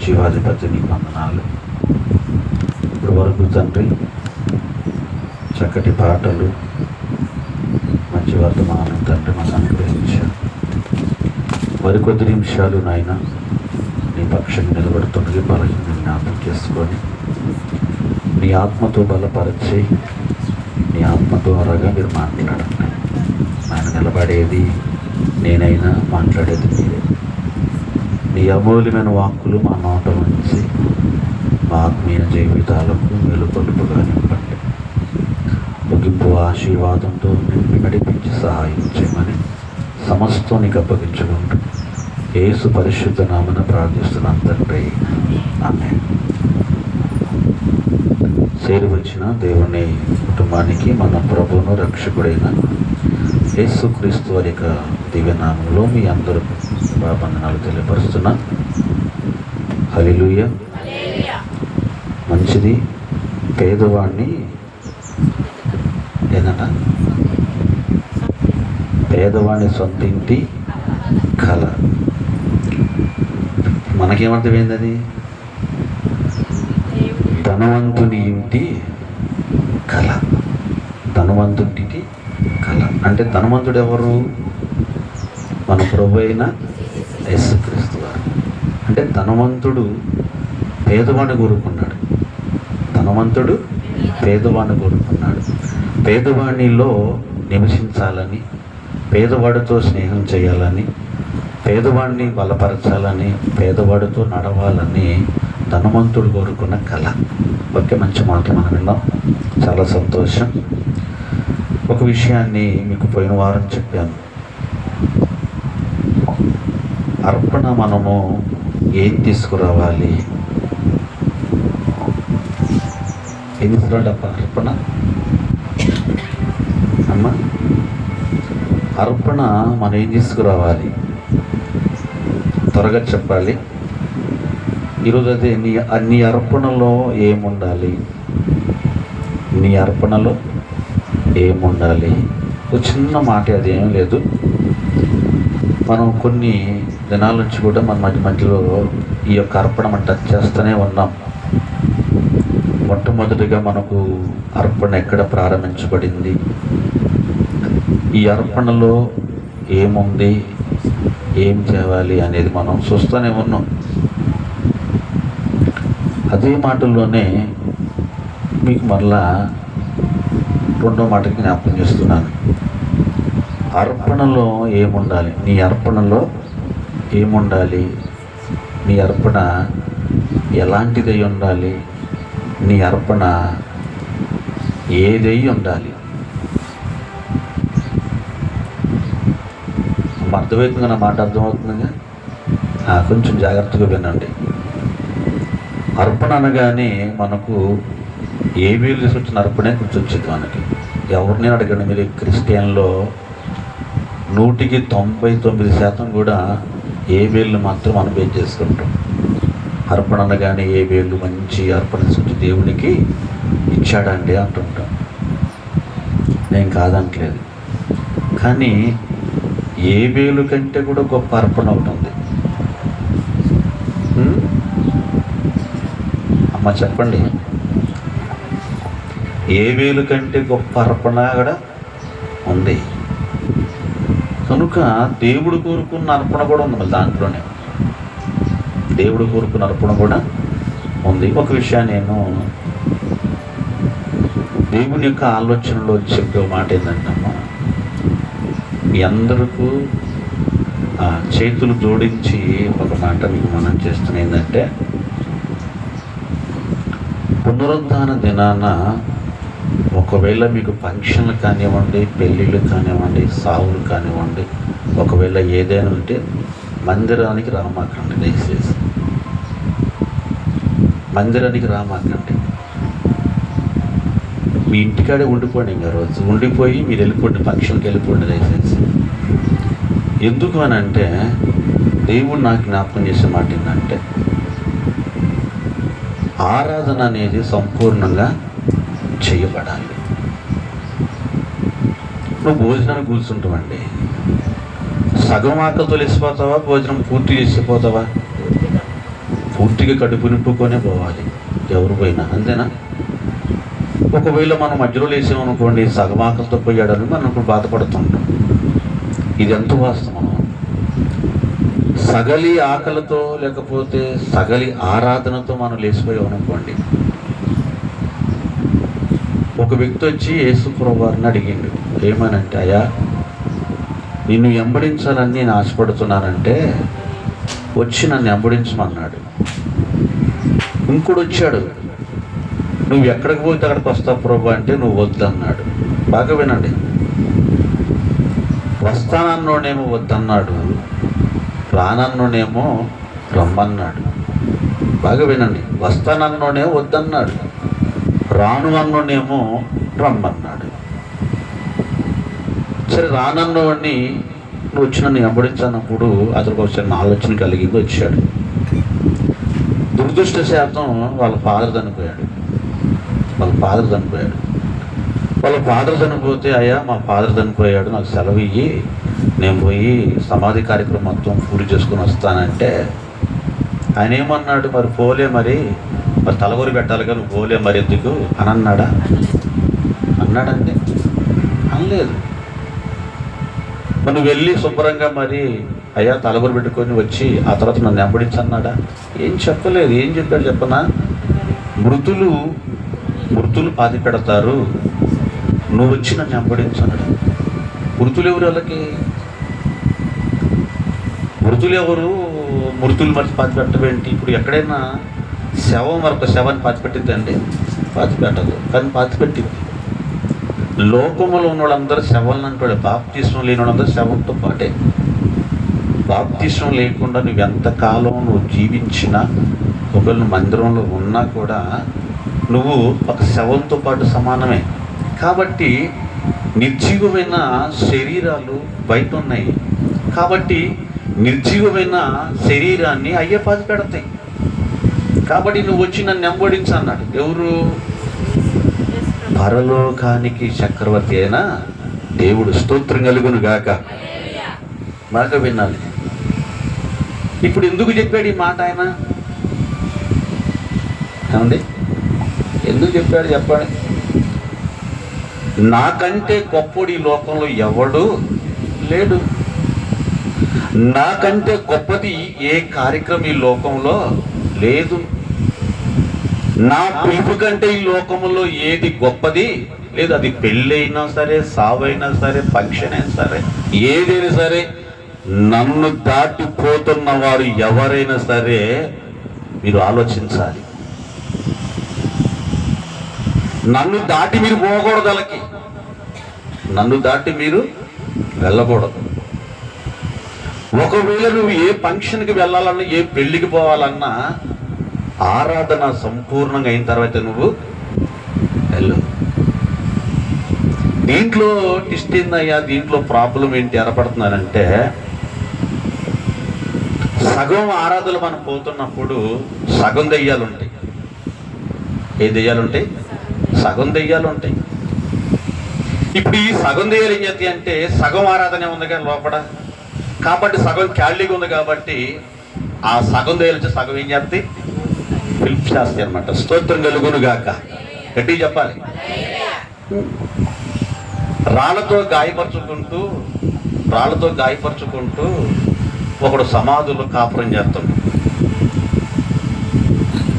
జీవాధిపతి నీకు వందనాలు. ఇప్పుడు వరకు తండ్రి చక్కటి పాటలు, మంచి వర్తమానం తండ్రి మాకు అనుగ్రహించారు. మరికొద్ది నిమిషాలు నాయన నీ పక్షంగా నిలబడుతుండగా బలహీన జ్ఞాపకం చేసుకొని నీ ఆత్మతో బలపరిచి నీ ఆత్మ ద్వారాగా మీరు మాట్లాడండి. ఆయన నిలబడేది నేనైనా, మాట్లాడేది మీరే. నీ అమూల్యమైన వాక్కులు మా నోట నుంచి మా ఆత్మీయ జీవితాలకు వెలుపలుపుగా నింపండి. ముగింపు ఆశీర్వాదంతో నడిపించి సహాయం చేయమని సమస్తం నీకు అప్పగించుకుంటూ యేసు పరిశుద్ధ నామన ప్రార్థిస్తున్నాను తండ్రి, ఆమేన్. చేరి వచ్చిన దేవుని కుటుంబానికి మన ప్రభువును రక్షకుడైన యేసుక్రీస్తు వారి యొక్క దివ్యనామంలో మీ అందరూ వందనాలు తెలియపరుస్తున్నా. హల్లెలూయా. మంచిది. పేదవాడిని ఏదన్నా పేదవాడిని సొంత ఇంటి కళ. మనకేమర్థమైంది? అది ధనవంతుని ఇంటి కళ. ధనవంతుడికి కళ అంటే ధనవంతుడు ఎవరు? మన ప్రభు అయిన యేసుక్రీస్తు వారు. అంటే ధనవంతుడు పేదవాడిని కోరుకున్నాడు. ధనవంతుడు పేదవాడిని కోరుకున్నాడు. పేదవాడిలో నివసించాలని, పేదవాడితో స్నేహం చేయాలని, పేదవాడిని బలపరచాలని, పేదవాడితో నడవాలని ధనవంతుడు కోరుకున్న కళ. ఓకే, మంచి మాటలు మనం విన్నాం. చాలా సంతోషం. ఒక విషయాన్ని మీకు పోయిన వారం చెప్పాను. అర్పణ మనము ఏం తీసుకురావాలి? ఏం తీసుకురాడప్ప అర్పణ? అమ్మ, అర్పణ మనం ఏం తీసుకురావాలి? త్వరగా చెప్పాలి. ఈరోజు అదే నీ అర్పణలో ఏముండాలి? నీ అర్పణలో ఏముండాలి? ఒక చిన్న మాట, అది ఏం లేదు. మనం కొన్ని దినాల నుంచి కూడా మన మధ్యలో ఈ యొక్క అర్పణ మనం టచ్ చేస్తూనే ఉన్నాం. మొట్టమొదటిగా మనకు అర్పణ ఎక్కడ ప్రారంభించబడింది, ఈ అర్పణలో ఏముంది, ఏం చేయాలి అనేది మనం చూస్తూనే ఉన్నాం. అదే మాటల్లోనే మీకు మరలా రెండో మాటకి జ్ఞాపకం చేస్తున్నాను. అర్పణలో ఏముండాలి? నీ అర్పణలో ఏముండాలి? నీ అర్పణ ఎలాంటిదై ఉండాలి? నీ అర్పణ ఏదై ఉండాలి? అర్థమవుతుందిగా? నా మాట అర్థమవుతుందిగా? కొంచెం జాగ్రత్తగా వినండి. అర్పణ అనగానే మనకు ఏ వీలు తీసుకొచ్చిన అర్పణే గుర్తొచ్చింది మనకి. ఎవరిని అడగండి మీరు, క్రిస్టియన్లో 99% కూడా ఏ వేళ్ళు మాత్రం మనం బేస్ చేసుకుంటాం. అర్పణ అనగానే ఏ వేళ్ళు మంచి అర్పణ తీసుకొచ్చి దేవునికి ఇచ్చాడండి అంటుంటాం. నేను కాదంటలేదు, కానీ ఏ వేలు కంటే కూడా గొప్ప అర్పణ ఒకటి ఉంది. అమ్మ చెప్పండి, ఏ వేలు కంటే గొప్ప అర్పణ కూడా ఉంది. కనుక దేవుడు కోరుకున్న అర్పణ కూడా ఉంది. మళ్ళీ దాంట్లోనే దేవుడు కోరుకున్న అర్పణ కూడా ఉంది. ఒక విషయాన్ని నేను దేవుని యొక్క ఆలోచనలో చెప్పే మాట ఏంటంటమ్మా, మీ అందరికీ చేతులు జోడించి ఒక మాట మీకు మనం చేస్తున్న ఏంటంటే, పునరుద్ధాన దినాన ఒకవేళ మీకు ఫంక్షన్లు కానివ్వండి, పెళ్ళిళ్ళు కానివ్వండి, సావులు కానివ్వండి, ఒకవేళ ఏదైనా ఉంటే మందిరానికి రామాకండి. దయచేసి మందిరానికి రామాకండి. మీ ఇంటికాడే ఉండిపోండి. ఇంకా రోజు ఉండిపోయి మీరు వెళ్ళిపోండి, ఫంక్షన్కి వెళ్ళిపోండి దయచేసి. ఎందుకు అని అంటే, దేవుడు నాకు జ్ఞాపకం చేసే మాట ఏంటంటే, ఆరాధన అనేది సంపూర్ణంగా చేయబడాలి. నువ్వు భోజనాన్ని కూర్చుంటావండి, సగం ఆకలితో లేచిపోతావా, భోజనం పూర్తి చేసిపోతావా? పూర్తిగా కడుపు నింపుకొనే పోవాలి ఎవరు పోయినా, అంతేనా? ఒకవేళ మనం మధ్యలో లేసామనుకోండి, సగం ఆకలితో పోయాడని మనం ఇప్పుడు బాధపడుతుంటాం. ఇది ఎంత వాస్తవం? సగలి ఆకలితో లేకపోతే సగలి ఆరాధనతో మనం లేచిపోయామనుకోండి. ఒక వ్యక్తి వచ్చి యేసు ప్రభువారిని అడిగిండు, ఏమనంటే, అయ్యా నిన్ను వెంబడించాలని నేను ఆశపడుతున్నానంటే వచ్చి నన్ను వెంబడించమన్నాడు. ఇంకోడు వచ్చాడు, నువ్వు ఎక్కడికి పోతే అక్కడికి వస్తావు ప్రభు అంటే నువ్వు వద్దన్నాడు. బాగా వినండి, వస్తానన్నోడేమో వద్దన్నాడు, రానన్నోడేమో రమ్మన్నాడు. బాగా వినండి, వస్తానన్నోడేమో వద్దన్నాడు, రాను అన్నోడేమో రమ్మన్నాడు. సరే, రానన్నోడిని నువ్వు వచ్చి నన్ను వెంబడించినప్పుడు అతనికి ఒక చిన్న ఆలోచన కలిగింది, వచ్చాడు. దురదృష్టశాతం వాళ్ళ ఫాదర్ చనిపోయాడు. వాళ్ళ ఫాదర్ చనిపోతే, అయ్యా మా ఫాదర్ చనిపోయాడు, నాకు సెలవు ఇయ్యి, నేను పోయి సమాధి కార్యక్రమం మొత్తం పూర్తి చేసుకుని వస్తానంటే ఆయన ఏమన్నాడు, మరి పోలే, మరి తలగొరి పెట్టాలిగా, నువ్వు పోలే మరి ఎందుకు అని అన్నాడండి? అనలేదు. నువ్వు వెళ్ళి శుభ్రంగా మరి అయ్యా తలగొరి పెట్టుకొని వచ్చి ఆ తర్వాత నన్ను వెంబడించన్నాడా? ఏం చెప్పలేదు. ఏం చెప్పాడు చెప్పనా? మృతులు పాతి పెడతారు, నువ్వు వచ్చి నన్ను వెంబడించన్నాడు. మృతులు ఎవరు? వాళ్ళకి మృతులు ఎవరు? మృతులు మరి పాతి పెట్టవేంటి? ఇప్పుడు ఎక్కడైనా శవం మరొక శవాన్ని పాతి పెట్టిద్దండి? పాతి పెట్టదు, కానీ పాతి పెట్టింది. లోకములో ఉన్న వాళ్ళందరూ శవాలను అంటాడు. బాప్తిస్మం లేని వాళ్ళందరూ శవంతో పాటే. బాప్తిస్మం లేకుండా నువ్వు ఎంతకాలం నువ్వు జీవించినా, ఒకవేళ నువ్వు మందిరంలో ఉన్నా కూడా నువ్వు ఒక శవంతో పాటు సమానమే. కాబట్టి నిర్జీవమైన శరీరాలు బయట ఉన్నాయి. కాబట్టి నిర్జీవమైన శరీరాన్ని అయ్యే పాతి పెడతాయి. కాబట్టి నువ్వు వచ్చి నన్ను వెంబడించు అన్నాడు. ఎవరు? పరలోకానికి చక్రవర్తి అయిన దేవుడు. స్తోత్రం కలుగును గాక. బాగా వినాలి. ఇప్పుడు ఎందుకు చెప్పాడు ఈ మాట ఆయన? ఏమండి, ఎందుకు చెప్పాడు చెప్పండి? నాకంటే గొప్పడు ఈ లోకంలో ఎవడు లేడు. నాకంటే గొప్పది ఏ కార్యక్రమం ఈ లోకంలో లేదు. నా పిలుపు కంటే ఈ లోకంలో ఏది గొప్పది లేదు. అది పెళ్ళైనా సరే, సావైనా సరే, ఫంక్షన్ అయినా సరే, ఏదైనా సరే, నన్ను దాటిపోతున్న వారు ఎవరైనా సరే మీరు ఆలోచించాలి. నన్ను దాటి మీరు పోకూడదు. వాళ్ళకి నన్ను దాటి మీరు వెళ్ళకూడదు. ఒకవేళ నువ్వు ఏ ఫంక్షన్కి వెళ్ళాలన్నా, ఏ పెళ్ళికి పోవాలన్నా, ఆరాధన సంపూర్ణంగా అయిన తర్వాత నువ్వు వెళ్ళు. దీంట్లో ట్విస్ట్ ఏందయ్యా, దీంట్లో ప్రాబ్లం ఏంటి ఏర్పడుతున్నానంటే, సగం ఆరాధనలు మనం పోతున్నప్పుడు సగం దెయ్యాలు ఉంటాయి. ఏ దెయ్యాలు ఉంటాయి? సగం దెయ్యాలు ఉంటాయి. ఇప్పుడు ఈ సగం దెయ్యాలు ఏం చేస్తాయి అంటే, సగం ఆరాధన ఉంది కానీ లోపల, కాబట్టి సగం క్యాలీగా ఉంది కాబట్టి ఆ సగం దెయ్యాలు వచ్చి సగం ఏం చేస్తాయి? పిలుపు చేస్తాయి అనమాట. స్తోత్రం కలుగును గాక. గట్టిగా చెప్పాలి. రాళ్ళతో గాయపరుచుకుంటూ ఒకడు సమాధులు కాపురం చేస్తాడు.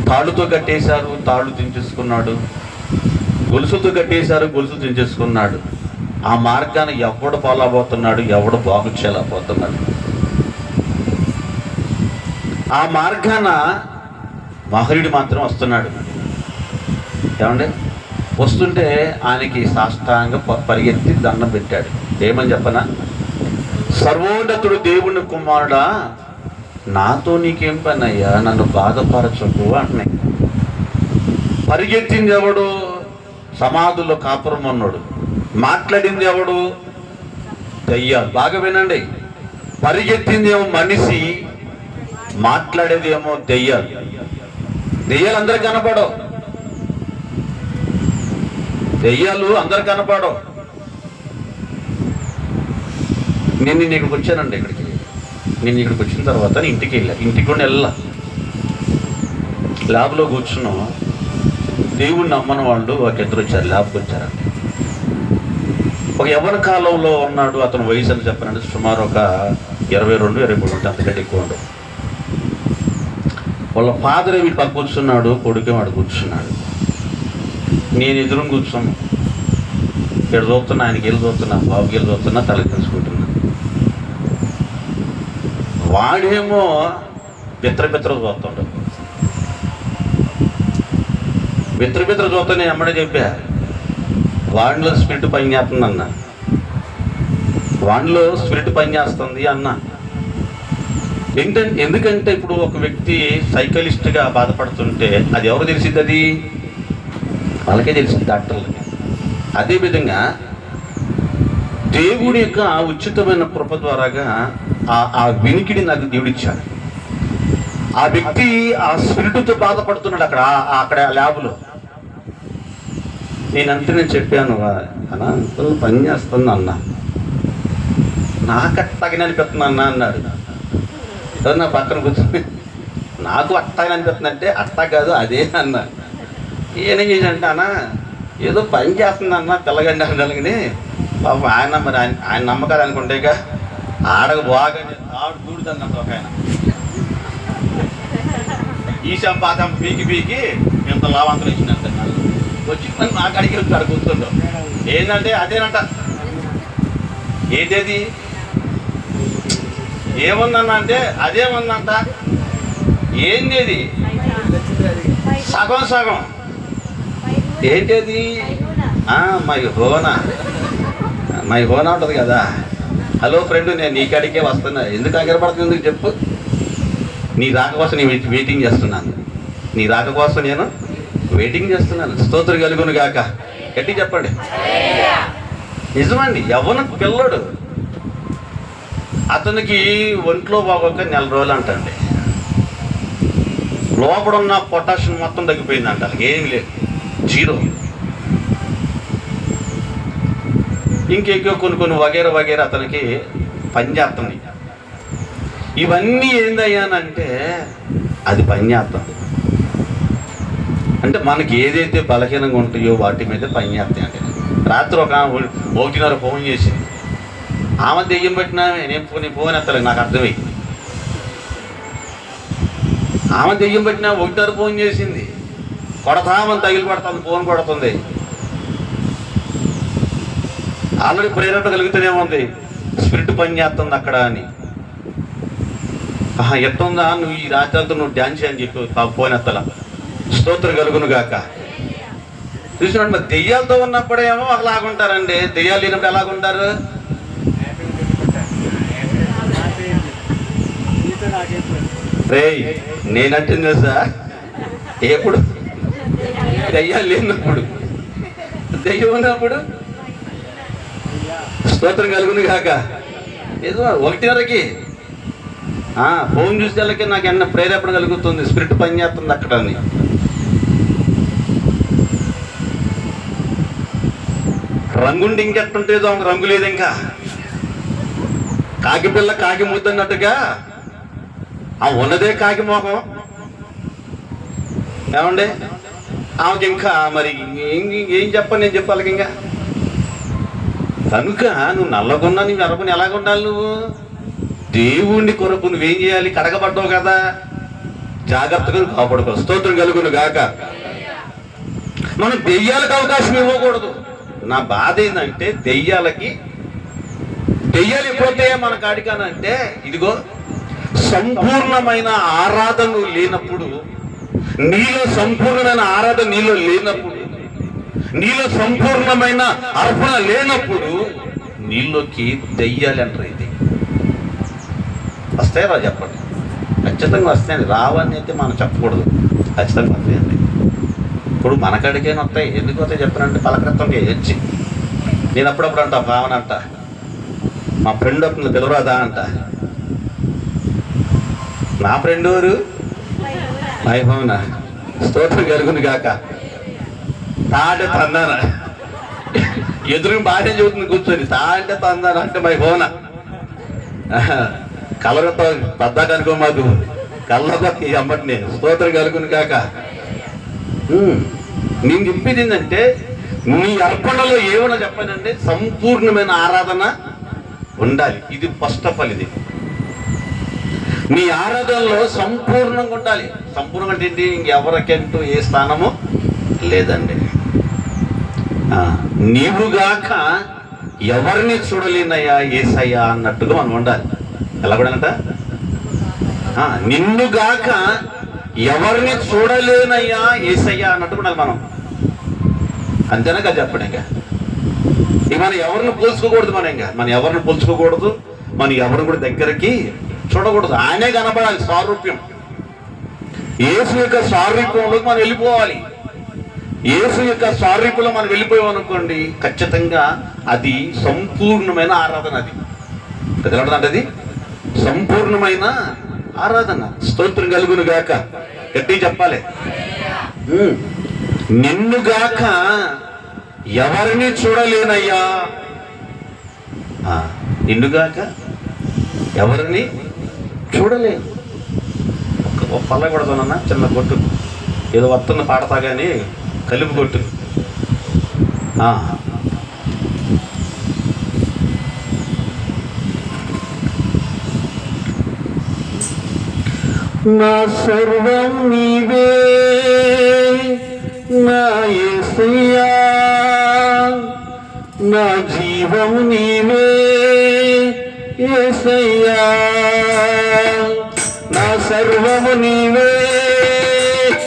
తాళ్ళుతో కట్టేశారు, తాళ్ళు దించేసుకున్నాడు. గొలుసులతో కట్టేశారు, గొలుసు దించేసుకున్నాడు. ఆ మార్గాన్ని ఎవడు పోలాపోతున్నాడు, ఎవడు బాగు చేయలేకపోతున్నాడు. ఆ మార్గాన మహరుడు మాత్రం వస్తున్నాడు. ఏమండి, వస్తుంటే ఆయనకి సాష్టాంగ పరిగెత్తి దండం పెట్టాడు. ఏమని చెప్పనా? సర్వోన్నతుడు దేవుని కుమారుడా, నాతో నీకేం పని అయ్యా, నన్ను బాధపరచకు అంటున్నాయి. పరిగెత్తింది ఎవడు? సమాధుల్లో కాపురం ఉన్నాడు. మాట్లాడింది ఎవడు? దయ్యాలు. బాగా వినండి, పరిగెత్తింది ఏమో మనిషి, మాట్లాడేది ఏమో దయ్యాలు. దెయ్యాలు అందరికి కనపడవు. దెయ్యాలు అందరికి కనపడవు. నేను ఇక్కడికి వచ్చానండి. నేను ఇక్కడికి వచ్చిన తర్వాత ఇంటికి కూడా వెళ్ళా. ల్యాబ్లో కూర్చున్నాం. దేవుణ్ణి నమ్మని వాళ్ళు ఒక ఇద్దరు వచ్చారు, ల్యాబ్కి వచ్చారండి. ఒక యవ్వన కాలంలో ఉన్నాడు. అతను వయసు అని చెప్పనండి సుమారు ఒక 22-23 ఉంటే, అంతకంటే ఎక్కువ ఉండదు. వాళ్ళ ఫాదర్ వీడి పక్క కూర్చున్నాడు, కొడుకే వాడు కూర్చున్నాడు. నేను ఎదురు కూర్చున్నాను. ఇక్కడ చూస్తున్నా, ఆయనకి వెళ్ళి చూస్తున్నా, బాబుకి వెళ్ళి చూస్తున్నా, తల తెలుసుకుంటున్నా. వాడేమో బిత్ర చూస్తుంటాడు. బిత్ర చూస్తా నేను ఎమ్మడే చెప్పా, వాడిలో స్పిరిట్ పనిచేస్తుంది అన్న, వాడిలో స్పిరిట్ పనిచేస్తుంది అన్న. ఎందుకంటే ఇప్పుడు ఒక వ్యక్తి సైకలిస్ట్గా బాధపడుతుంటే అది ఎవరు తెలిసింది? అది వాళ్ళకే తెలిసింది, డాక్టర్లకి. అదేవిధంగా దేవుడి యొక్క ఉచితమైన కృప ద్వారాగా ఆ వినికిడి నాకు దేవుడిచ్చాడు. ఆ వ్యక్తి ఆ స్పిరిట్తో బాధపడుతున్నాడు అక్కడ ల్యాబ్లో. నేను చెప్పాను, అన్నా అంకుల్ పని చేస్తుంది అన్న, నాకు అట్టగానే అనిపిస్తుంది అన్న అన్నాడు. ఎవరు నా పక్కన కూర్చొని నాకు అట్టగానే అనిపిస్తుంది అంటే, అట్టా కాదు అదే అన్న. ఏనేం చేశానంటే, అన్న ఏదో పని చేస్తుంది అన్న పిల్లగండి అన్నగాని పాపం ఆయన మరి ఆయన నమ్మకాలు అనుకుంటేగా ఆడకు బాగా ఆవిడ దూడుతుందంట. ఒక ఆయన ఈ సంపాదం పీకి ఇంత లాభంతరం ఇచ్చినంత వచ్చి నాకు అడిగి అక్కడ కూర్చుందో ఏంటంటే అదేనంట. ఏంటది ఏముందన్న అంటే అదేముందంట. ఏంది అది? సగం ఏంటది? మై హోనా ఉంటుంది కదా. హలో ఫ్రెండ్, నేను నీ కాడికే వస్తున్నా. ఎందుకు ఆగిరపడుతుంది? ఎందుకు చెప్పు. నీ రాక కోసం నేను వెయిటింగ్ చేస్తున్నాను. నీ రాక కోసం నేను వెయిటింగ్ చేస్తున్నాను. స్తోత్రం కలుగును గాక. గట్టి చెప్పండి. నిజమండి. యవ్వన పిల్లడు, అతనికి ఒంట్లో బాగోక 4 రోజులు అంటండి. లోపడున్న పొటాషియం మొత్తం తగ్గిపోయిందంట. ఏం లేదు, 0. ఇంకెక్కువ కొన్ని వగేరా అతనికి పనిచేస్తుంది. ఇవన్నీ ఏందయ్యానంటే అది పనిచేస్తుంది. అంటే మనకి ఏదైతే బలహీనంగా ఉంటాయో వాటి మీద పనిచేస్తాయి. అంటే రాత్రి ఒక 1:30 ఫోన్ చేసింది. ఆమె దెయ్యం పెట్టినా నేను ఫోన్ ఎత్తలేదు. నాకు అర్థమైంది. ఆమె దెయ్యం పెట్టినా 1:30 ఫోన్ చేసింది. కొడతామని తగిలి పడుతుంది, ఫోన్ కొడుతుంది. ఆల్రెడీ ప్రేరణ కలుగుతూనే ఉంది, స్పిరిట్ పని చేస్తుంది అక్కడ అని. ఎట్టుందా నువ్వు ఈ రాత్రి అంతా నువ్వు డ్యాన్స్ చేయని చెప్పి ఫోన్ ఎత్తల. స్తోత్రం కలుగును గాక. చూసినట్టు మరి దెయ్యాలతో ఉన్నప్పుడేమో ఒకలాగుంటారండి, దెయ్యాలు లేనప్పుడు ఎలాగుంటారు? రే నేనంటే తెలుసా, ఎప్పుడు దెయ్యాలు లేనప్పుడు, దెయ్యం ఉన్నప్పుడు స్తోత్రం కలుగును కాక. ఏదో 1:30కి ఫోన్ చూసేళ్ళకి నాకు ఎన్న ప్రేరేపణ కలుగుతుంది, స్పిరిట్ పని చేస్తుంది అక్కడ అని. రంగుండి ఇంకెట్టుంటేదో ఆమె రంగు లేదు. ఇంకా కాకి పిల్ల కాకి ముద్దన్నట్టుగా ఉన్నదే కాకి మోహం. ఏమండి ఆమెకి ఇంకా మరి ఏం చెప్పాలి, నేను చెప్పాలి ఇంకా. కనుక నువ్వు నల్లగొన్నా నువ్వు ఎర్రగొని ఎలాగుండాలి? నువ్వు దేవుణ్ణి కొరకు నువ్వేం చేయాలి? కడగబడ్డావు కదా, జాగ్రత్తగా కాపాడుకో. స్తోత్రం కలుగును గాక. మనం దెయ్యాలకు అవకాశం ఇవ్వకూడదు. నా బాధ ఏంటంటే దెయ్యాలు ఎప్పుడైతే మన కాడికానంటే, ఇదిగో సంపూర్ణమైన ఆరాధన లేనప్పుడు, నీలో సంపూర్ణమైన ఆరాధన నీలో లేనప్పుడు, నీలో సంపూర్ణమైన అర్పణ లేనప్పుడు నీలోకి దెయ్యాలు అంటారు. ఇది వస్తాయి రా చెప్పండి. ఖచ్చితంగా వస్తాయండి. రావని అయితే మనం చెప్పకూడదు, ఖచ్చితంగా వస్తాయండి. ఇప్పుడు మన కాడికైనా వస్తాయి. ఎందుకు వస్తాయి చెప్పానంటే పలకరత్వం వచ్చి నేను అప్పుడప్పుడు అంట భావన అంట, మా ఫ్రెండ్ వస్తుంది పిలవరాదా అంట. నా ఫ్రెండ్ ఎవరు? వైభవన. స్తోత్రం కలుగును గాక. తాంటే తందాన, ఎదురు బాగా చెబుతుంది కూర్చొని, తాంటే తందాన అంటే వైభవన. కలరతో పద్దాక అనుకో మాకు, కళ్ళకి అమ్మటిని స్తోత్రం కలుగును కాక. నేను చెప్పేది ఏంటంటే, నీ అర్పణలో ఏమన్నా చెప్పానంటే సంపూర్ణమైన ఆరాధన ఉండాలి. ఇది ఫస్ట్ ఆఫ్ ఆల్. ఇది నీ ఆరాధనలో సంపూర్ణంగా ఉండాలి. సంపూర్ణంగా అంటే ఏంటి? ఇంకెవరికంటూ ఏ స్థానము లేదండి. నీవుగాక ఎవరిని చూడలేనయ్యా యేసయ్యా అన్నట్టుగా మనం ఉండాలి. ఎలా కూడా అంట, నిన్నుగాక ఎవరిని చూడలేనయ్యా యేసయ్యా అన్నట్టుగా ఉండాలి మనం. అంతేనా కదా చెప్పండి. ఇక మనం ఎవరిని పోల్చుకోకూడదు. మనం ఎవరిని పోల్చుకోకూడదు. మనం ఎవరిని కూడా దగ్గరికి చూడకూడదు. ఆయనే కనపడాలి. సారూప్యం, యేసు యొక్క సారూప్యంలోకి మనం వెళ్ళిపోవాలి. యేసు యొక్క సారూప్యంలో మనం వెళ్ళిపోయాం అనుకోండి, ఖచ్చితంగా అది సంపూర్ణమైన ఆరాధన. అది ఎలా ఉంటుంది? అది సంపూర్ణమైన ఆరాధన. స్తోత్రం కలుగును గాక. గట్టి చెప్పాలి. నిన్నుగాక ఎవరిని చూడలేనయ్యా. నిన్నుగాక ఎవరిని చూడలేను. ఒక పల్ల కొడతానన్నా, చిన్న కొట్టు ఏదో వస్తున్న పాడతా కానీ కలిపి కొట్టు. నా సర్వం నీవే నా యేసయ్యా, నా జీవం నీవే యేసయ్యా, నా సర్వము నీవే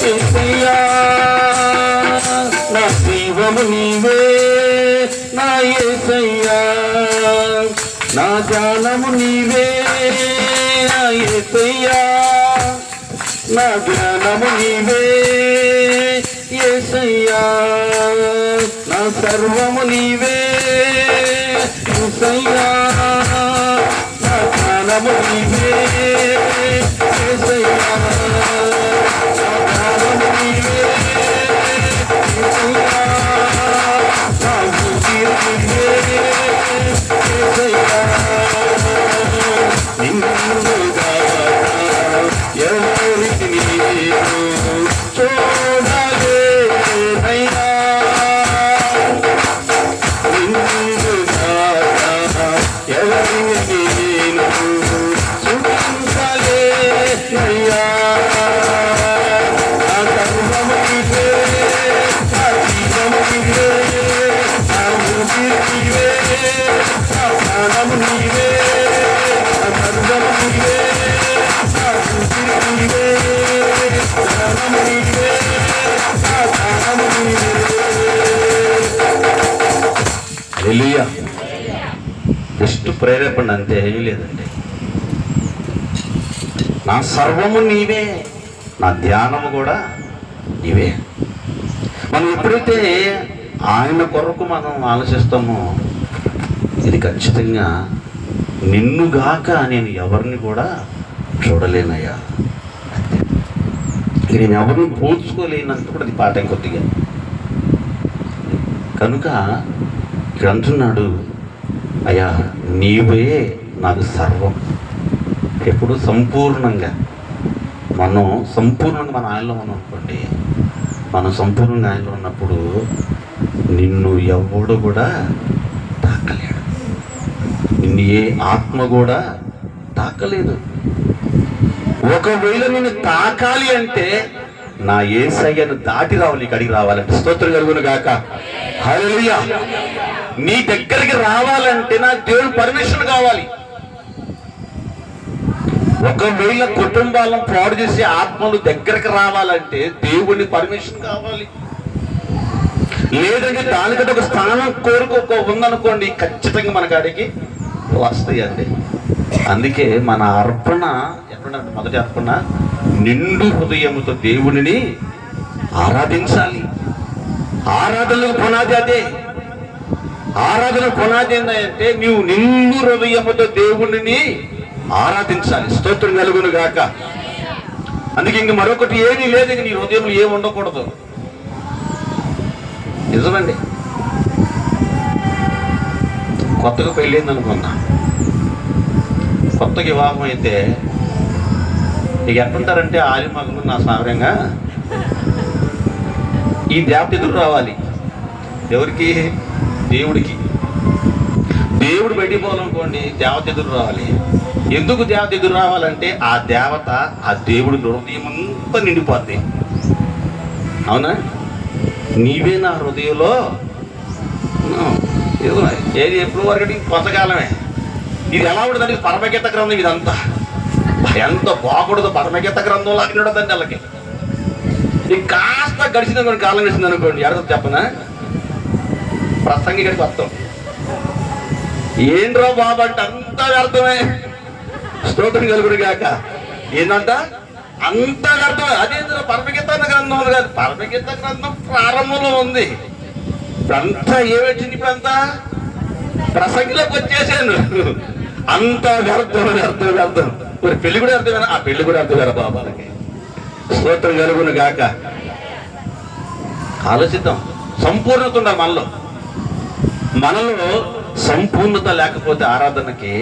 యేసయ్యా, నా జీవము నీవే నా యేసయ్యా, నా జ్ఞానము నీవే నా యేసయ్యా, నా జ్ఞానము నీవే యేసయ్యా, నా సర్వము నీవే యేసయ్యా, నా జ్ఞానము నీవే యేసయ్యా, నా జ్ఞానము నీవే యేసయ్యా, నా ఊపిరి నీవే యేసయ్యా, నిన్నుగా ఎవరికి నీవు చూడలేనయ్యా, నిన్నుగా ఎవరికి నేను చూపించలేనయ్యా, నా సర్వము నీవే, నా జీవము నీవే, నా ఊపిరి నీవే, నా ప్రాణము నీవే, నా సర్వము నీవే, నా ఊపిరి నీవే, ప్రాణము నీవే, నా ప్రాణము నీవే. హల్లెలూయా. జస్ట్ ప్రేరేపణ అంతే, ఏమీ లేదండి. నా సర్వము నీవే, నా ధ్యానము కూడా నీవే. మనం ఎప్పుడైతే ఆయన కొరకు మనం ఆలోచిస్తామో, ఇది ఖచ్చితంగా నిన్నుగాక నేను ఎవరిని కూడా చూడలేనయ్యా, నేను ఎవరిని పోల్చుకోలేనంత కూడా అది పాఠం కొద్దిగా. కనుక ఇక్కడ అంటున్నాడు, అయ్యా నీవే నాకు సర్వం. ఎప్పుడు సంపూర్ణంగా మన ఆయనలో ఉన్నాం అనుకోండి, మనం సంపూర్ణంగా ఆయనలో ఉన్నప్పుడు నిన్ను ఎవడు కూడా తాకలేడు, నిన్ను ఏ ఆత్మ కూడా తాకలేదు. ఒకవేళ నిన్ను తాకాలి అంటే నా యేసయ్యను దాటి రావాలి, ఇక్కడికి రావాలంటే. స్తోత్రం కలుగును గాక. హల్లెలూయా. నీ దగ్గరికి రావాలంటే నా దేవుడు పర్మిషన్ కావాలి. ఒకవేళ కుటుంబాలను పాడు చేసే ఆత్మలు దగ్గరికి రావాలంటే దేవుడిని పర్మిషన్ కావాలి. లేదంటే దానికంటే ఒక స్థానం కోరుకో ఉందనుకోండి, ఖచ్చితంగా మన కాడికి వస్తాయండి. అందుకే మన అర్పణ ఎక్కడుందంటే, మొదటి అర్పణ నిండు హృదయముతో దేవుడిని ఆరాధించాలి. ఆరాధనలకు పునాది అదే. ఆరాధన పునాది ఏంటంటే నీవు నిండు హృదయముతో దేవుడిని ఆరాధించాలి. స్తోత్రం కలుగును గాక. అందుకే ఇంక మరొకటి ఏమీ లేదు, ఇంక నీ హృదయంలో ఏమి ఉండకూడదు. నిజమండి. కొత్తగా పెళ్ళైంది అనుకున్నా, కొత్త వివాహం అయితే ఇక ఎట్లుంటారంటే ఆలిమగలు నా సాగరంగా ఈ దేవత ఎదురు రావాలి. ఎవరికి? దేవుడికి. దేవుడు బయటికి పోవాలనుకోండి, దేవత ఎదురు రావాలి. ఎందుకు దేవత ఎదురు రావాలంటే ఆ దేవత ఆ దేవుడి హృదయం అంతా నిండిపోద్ది. అవునా? నీవే నా హృదయంలో ఏది ఎప్పుడు వరకు కొంతకాలమే. ఇది ఎలా ఉండదండి? పరమగీత గ్రంథం ఇదంతా ఎంత బాగుండదు. పరమగీత గ్రంథం లాగా ఉండదండి వాళ్ళకి. ఇది కాస్త గడిచిందనుకోండి, కాలం గడిచింది అనుకోండి, ఎడతో చెప్పనా ప్రసంగి గడికి వస్తాం. ఏంట్రా బాబు అంటే అంతా వ్యర్థమే. స్తోత్రం కలుగుడు గాక. ఏంటంట? అంతా వ్యర్థమే. అదేంద్ర పరమగీత గ్రంథం కాదు, పరమగీత గ్రంథం ప్రారంభంలో ఉంది. ఇప్పుడంతా ఏమొచ్చింది? ఇప్పుడంతా ప్రసంగిలోకి వచ్చేసాను. అంతా వ్యర్థం వ్యర్థం వ్యర్థం. మరి పెళ్లి కూడా అర్థమేనా? ఆ పెళ్లి కూడా అర్థమేనా బాబాలకి? స్తోత్రం కలుగును గాక. ఆలోచిద్దాం. సంపూర్ణత ఉండాలి మనలో. మనలో సంపూర్ణత లేకపోతే ఆరాధనకి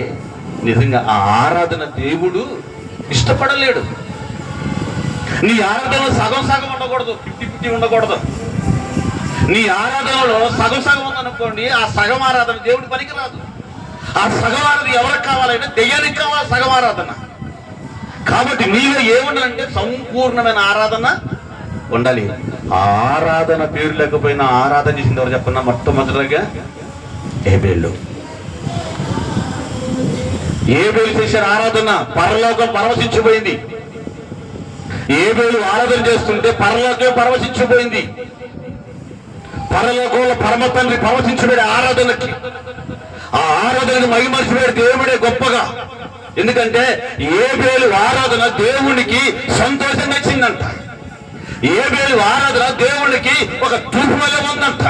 నిజంగా ఆ ఆరాధన దేవుడు ఇష్టపడలేడు. నీ ఆరాధనలో సగం సగం ఉండకూడదు, 50-50 ఉండకూడదు. నీ ఆరాధనలో సగం సగం ఉందనుకోండి, ఆ సగం ఆరాధన దేవుడి పనికి రాదు. ఆ సగం ఆరాధన ఎవరికి కావాలంటే దెయ్యానికి కావాలి సగం ఆరాధన. కాబట్టి నీలో ఏముండాలంటే సంపూర్ణమైన ఆరాధన ఉండాలి. ఆరాధన పేరు లేకపోయినా ఆరాధన చేసింది ఎవరు చెప్పన్నా? మొట్టమొదటిగా ఏబేలు. ఏబేలు చేసిన ఆరాధన పరలోకం పరవశించిపోయింది. ఏబేలు ఆరాధన చేస్తుంటే పరలోకం పరవశించిపోయింది. పరలోకంలో పరమ తండ్రి పరవశించిపోయాడు ఆరాధనకి. ఆ ఆరాధనను మహిమర్చిపోయాడు దేవుడే గొప్పగా. ఎందుకంటే ఏబేలు ఆరాధన దేవునికి సంతోషంగా ఇచ్చిందంట. ఏబేలు ఆరాధన దేవునికి ఒక తూర్పు వల్ల ఉందంట.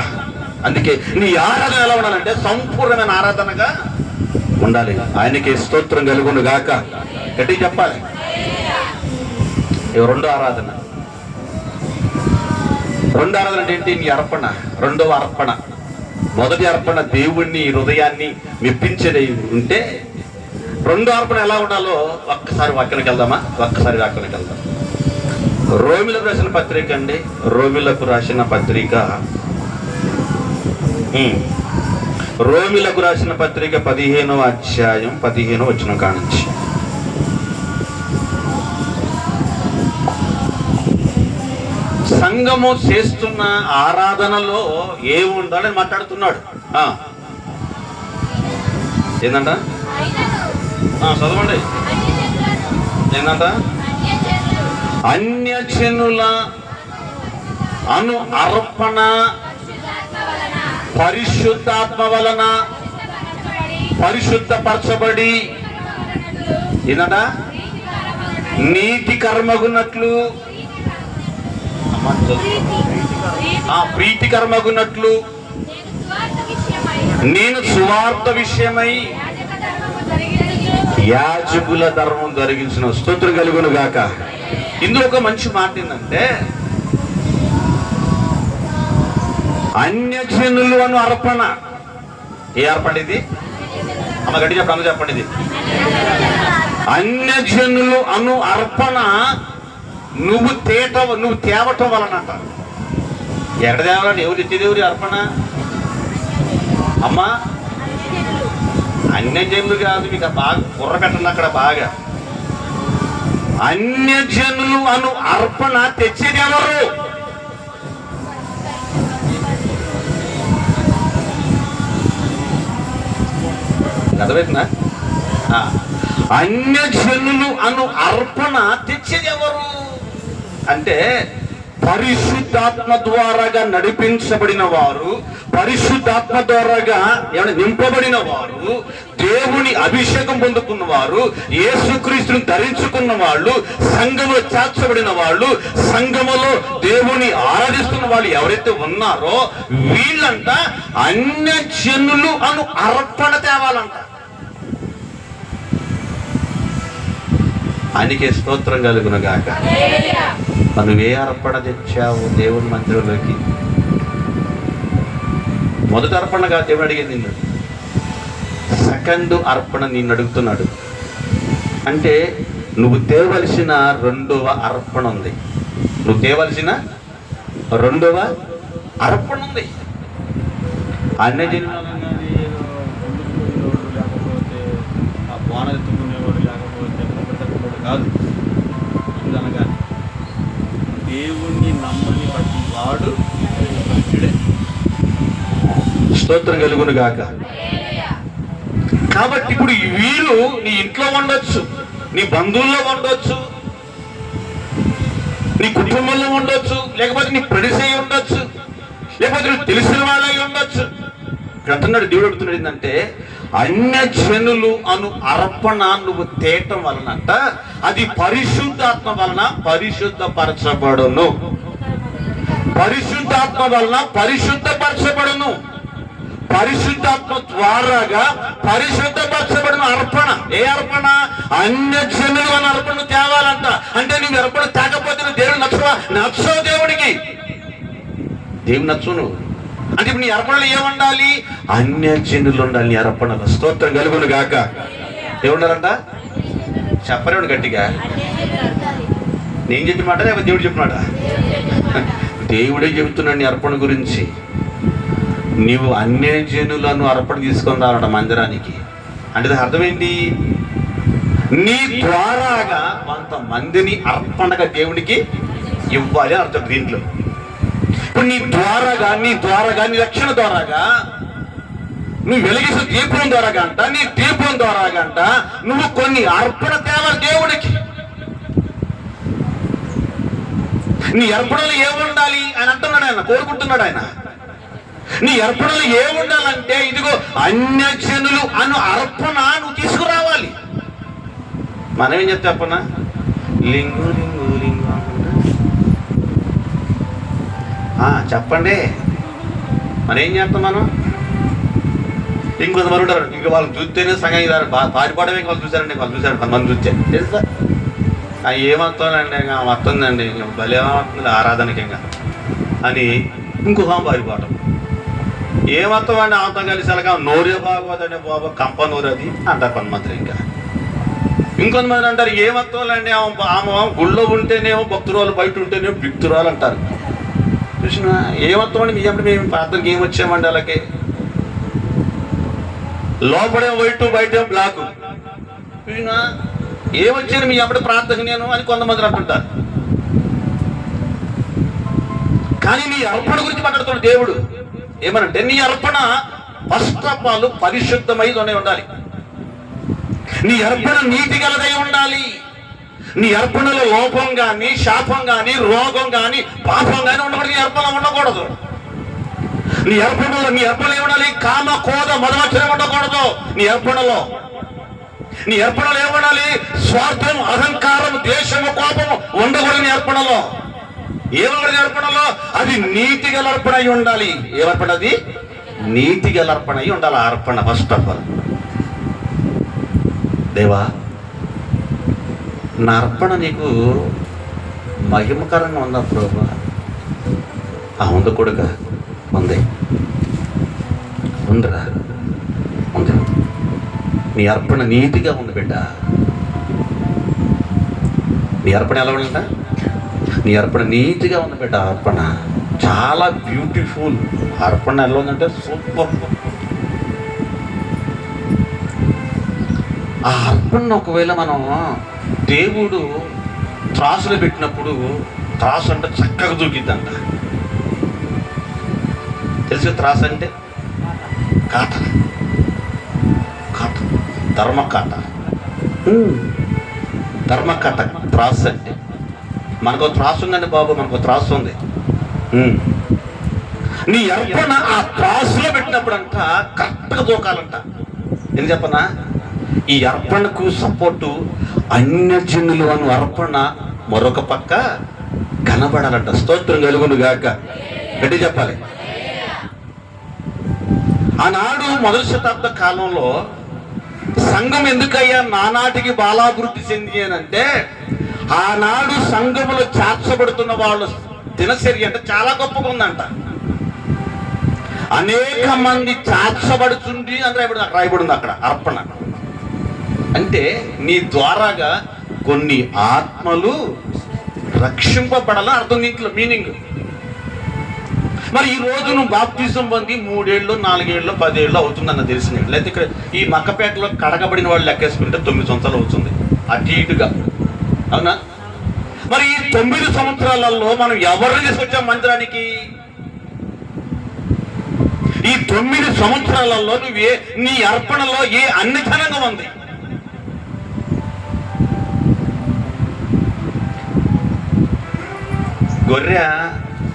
అందుకే నీ ఆరాధన ఎలా ఉండాలంటే సంపూర్ణమైన ఆరాధనగా ఉండాలి. ఆయనకి స్తోత్రం కలుగును గాక. గట్టి చెప్పాలి. రెండో ఆరాధన. రెండో ఆరాధన అంటే ఏంటి? నీ అర్పణ. రెండవ అర్పణ. మొదటి అర్పణ దేవుణ్ణి హృదయాన్ని మెప్పించేది ఉంటే, రెండో అర్పణ ఎలా ఉండాలో ఒక్కసారి వాక్యానికి వెళ్దామా? ఒక్కసారి వాక్యానికి వెళ్దాం. రోమిలకు రాసిన పత్రిక అండి. రోమిలకు రాసిన పత్రిక, రోమిలకు రాసిన పత్రిక 15వ అధ్యాయం 15వ వచనం కానించి. సంఘము చేస్తున్న ఆరాధనలో ఏముండాలని మాట్లాడుతున్నాడు. ఏందంట? చదవండి. ఏందంట? అన్యజనుల అను అర్పణ పరిశుద్ధాత్మ వలన పరిశుద్ధపరచబడి ఏందంట? నీతి కర్మగున్నట్లు, ప్రీతికరమగున్నట్లు నేను సువార్త విషయమై యాజకుల ధర్మం జరిగించిన. స్తోత్రం కలుగును గాక. ఇందులో ఒక మంచి మాట ఏంటంటే, అన్యజనులు అను అర్పణ. ఏ అర్పణ ఇది? అమ్మ గట్టి చెప్పండి, అమ్మ చెప్పండి. ఇది అన్యజనులు అను అర్పణ నువ్వు తేవటం వలనంట. ఎక్కడ తేవాలంటే? ఎవరు తెచ్చేదేవురి అర్పణ? అమ్మా అన్యజనులు కాదు, మీకు బాగా బుర్ర పెట్టండి అక్కడ బాగా. అన్యజనులు అను అర్పణ తెచ్చేది ఎవరు? అర్థమవుతుందా? అన్యజనులు అను అర్పణ తెచ్చేది ఎవరు అంటే, పరిశుద్ధాత్మ ద్వారాగా నడిపించబడిన వారు, పరిశుద్ధాత్మ ద్వారాగా ఏమైనా నింపబడిన వారు, దేవుని అభిషేకం పొందుకున్న వారు, యేసుక్రీస్తుని ధరించుకున్న వాళ్ళు, సంఘములో చేర్చబడిన వాళ్ళు, సంఘములో దేవుని ఆరాధిస్తున్న వాళ్ళు ఎవరైతే ఉన్నారో వీళ్ళంట అన్యజనులు అను అర్పణ తేవాలంట. ఆయనకే స్తోత్రం కలుగును గాక. నువ్వే అర్పణ తెచ్చావు దేవుని మందిరంలోకి? మొదటి అర్పణగా దేవుడు అడిగేది నిన్ను. సెకండ్ అర్పణ నిన్ను అడుగుతున్నాడు. అంటే నువ్వు తేవలసిన రెండవ అర్పణ ఉంది. నువ్వు తేవలసిన రెండవ అర్పణ ఉంది. అన్ని కాదు. అనగా దేవుణ్ణి నమ్మని ప్రతి వాడు స్తోత్రం కలుగును గాక. కాబట్టి ఇప్పుడు వీరు నీ ఇంట్లో ఉండొచ్చు, నీ బంధువుల్లో ఉండొచ్చు, నీ కుటుంబంలో ఉండొచ్చు, లేకపోతే నీ ఫ్రెండ్స్ అయి ఉండొచ్చు, లేకపోతే నువ్వు తెలిసిన వాళ్ళై ఉండొచ్చు. అంటున్నాడు దేవుడు, అడుగుతున్నాడు ఏంటంటే అన్యజనులు అను అర్పణ నువ్వు తేటం వలనంట అది పరిశుద్ధాత్మ వలన పరిశుద్ధపరచబడును. పరిశుద్ధాత్మ వలన పరిశుద్ధపరచబడును. పరిశుద్ధాత్మ ద్వారాగా పరిశుద్ధపరచబడిన అర్పణ. ఏ అర్పణ? అన్యజనులు అని అర్పణ తేవాలంట. అంటే నువ్వు అర్పణ తేకపోతే నువ్వు దేవుడు నచ్చవు. దేవుడికి దేవుడు నచ్చు నువ్వు అంటే ఇప్పుడు నీ అర్పణలు ఏముండాలి? అన్యజనులు ఉండాలి నీ అర్పణలు. స్తోత్రం కలుగును గాక. ఏముండాలంట? చెప్పలేడు గట్టిగా. నేను చెప్పిన మాట లేకపోతే దేవుడు చెప్పిన మాట? దేవుడే చెబుతున్నాడు నీ అర్పణ గురించి. నీవు అన్యజనులను అర్పణ తీసుకొని రావట మందిరానికి. అంటే అర్థం ఏంటి? నీ ద్వారాగా కొంతమందిని అర్పణగా దేవునికి ఇవ్వాలి అని అర్థం దీంట్లో. ఇప్పుడు నీ ద్వారాగా నీ రక్షణ ద్వారాగా నువ్వు వెలిగిసిన దీపం ద్వారాగా అంట, నీ దీపం ద్వారాగా అంట నువ్వు కొన్ని అర్పణ తేవాలి దేవుడికి. నీ అర్పణలు ఏముండాలి అని అంటున్నాడు ఆయన, కోరుకుంటున్నాడు ఆయన. నీ అర్పణలు ఏముండాలంటే ఇదిగో అన్యజనులు అను అర్పణ నువ్వు తీసుకురావాలి. మనం ఏం చెప్తే అర్పణ? లింగు లింగు లింగు చెప్పండి. మరి ఏం చేస్తాం మనం? ఇంకొంతమంది ఉంటారు, ఇంక వాళ్ళు చూస్తేనే సగం పారిపోవడమే. వాళ్ళు చూశారండి, వాళ్ళు చూశారు, కొంతమంది చూస్తే తెలుసా ఏమవుతుందండి, ఇంకా వస్తుందండి, భలేమవుతుంది ఆరాధనకి ఇంకా అని ఇంకొక పారిపోవటం. ఏమవుతామండి ఆమెతో కలిసి అలాగా నోరే బాగోదండి బాబు, కంప నోరు అది అంటారు కొంతమంది. ఇంకా ఇంకొంతమంది అంటారు ఏమవుతాలండి ఆమె గుళ్ళో ఉంటేనేమో భక్తురాలు, బయట ఉంటేనేమో బిక్తురాలు అంటారు. చూసిన ఏమవుతామండి మీ అప్పుడు మేము ప్రార్థనకి ఏం వచ్చామండి అలాగే లోపడేమో వైట్ బయటేమో బ్లాక్. చూసినా ఏమొచ్చాను మీ అప్పుడు ప్రార్థన నేను అని కొంతమంది అంటుంటారు. కానీ నీ అర్పణ గురించి మాట్లాడుతున్నాడు దేవుడు. ఏమనంటే నీ అర్పణ ఫస్ట్ ఆఫ్ ఆల్ పరిశుద్ధమైదనే ఉండాలి. నీ అర్పణ నీతి గలదై ఉండాలి. నీ అర్పణలో లోపం కానీ, శాపం కానీ, రోగం కానీ, పాపం కానీ ఉండకూడదు. నీ అర్పణ ఉండకూడదు. నీ అర్పణలో ఏముండాలి? కామ, కోద, మదమచ్చరం ఉండకూడదు. నీ అర్పణలో ఏముండాలి? స్వార్థం, అహంకారం, ద్వేషము, కోపము ఉండకూడదు. నీ అర్పణలో ఏమన్నది? అర్పణలో అది నీతి గల అర్పణ అయి ఉండాలి. ఏమర్పణ? అది నీతి గల అర్పణ అయి ఉండాలి. ఆ అర్పణ ఫస్ట్ ఆఫ్ ఆల్. దేవా, నా అర్పణ నీకు మహిమకరంగా ఉందా ప్రభు? ఉంది కొడుక, ఉంది, ఉందిరా, ఉంది. నీ అర్పణ నీతిగా ఉంది బిడ్డ. నీ అర్పణ ఎలా ఉందంట? నీ అర్పణ నీతిగా ఉంది బిడ్డ. అర్పణ చాలా బ్యూటిఫుల్. అర్పణ ఎలా ఉందంటే సూపర్. ఆ అర్పణ ఒకవేళ మనం దేవుడు త్రాసులో పెట్టినప్పుడు త్రాసు అంటే చక్కగా దూకిద్దంట. తెలుసు త్రాసు అంటే? కాట, ధర్మకాట, ధర్మకాట త్రాసు అంటే. మనకు త్రాసు ఉందండి బాబు, మనకు త్రాసు ఉంది. నీ అర్పణ ఆ త్రాసులో పెట్టినప్పుడు అంట కరెక్ట్గా దూకాలంట. ఏం చెప్పనా? ఈ అర్పణకు సపోర్టు అన్యజనులు అను అర్పణ మరొక పక్క కనబడాలంట. స్తోత్రం కలుగును గాక. గట్టి చెప్పాలి. ఆనాడు మొదటి శతాబ్ద కాలంలో సంఘం ఎందుకయ్యా నానాటికి బాలాభివృద్ధి చెంది అంటే, ఆనాడు సంఘములో చేర్చబడుతున్న వాళ్ళ దినచర్య అంటే చాలా గొప్పగా ఉందంట. అనేక మంది చేర్చబడుతుంది అని రాయబడింది అక్కడ. అర్పణ అంటే నీ ద్వారాగా కొన్ని ఆత్మలు రక్షింపబడాలని అర్థం దీంట్లో మీనింగ్. మరి ఈ రోజు నువ్వు బాప్తిజం పొంది 3 ఏళ్ళు 4 ఏళ్ళు 10 ఏళ్ళు అవుతుందన్న తెలిసిన, లేకపోతే ఇక్కడ ఈ మక్కపేటలో కడగబడిన వాళ్ళు లెక్కేసుకుంటే 9 సంవత్సరాలు అవుతుంది అటు ఇటుగా, అవునా? మరి ఈ 9 సంవత్సరాలలో మనం ఎవరిని తీసుకొచ్చాం మందిరానికి? ఈ 9 సంవత్సరాలలో నీ అర్పణలో ఏ అన్నిధనంగా ఉంది? గొర్రె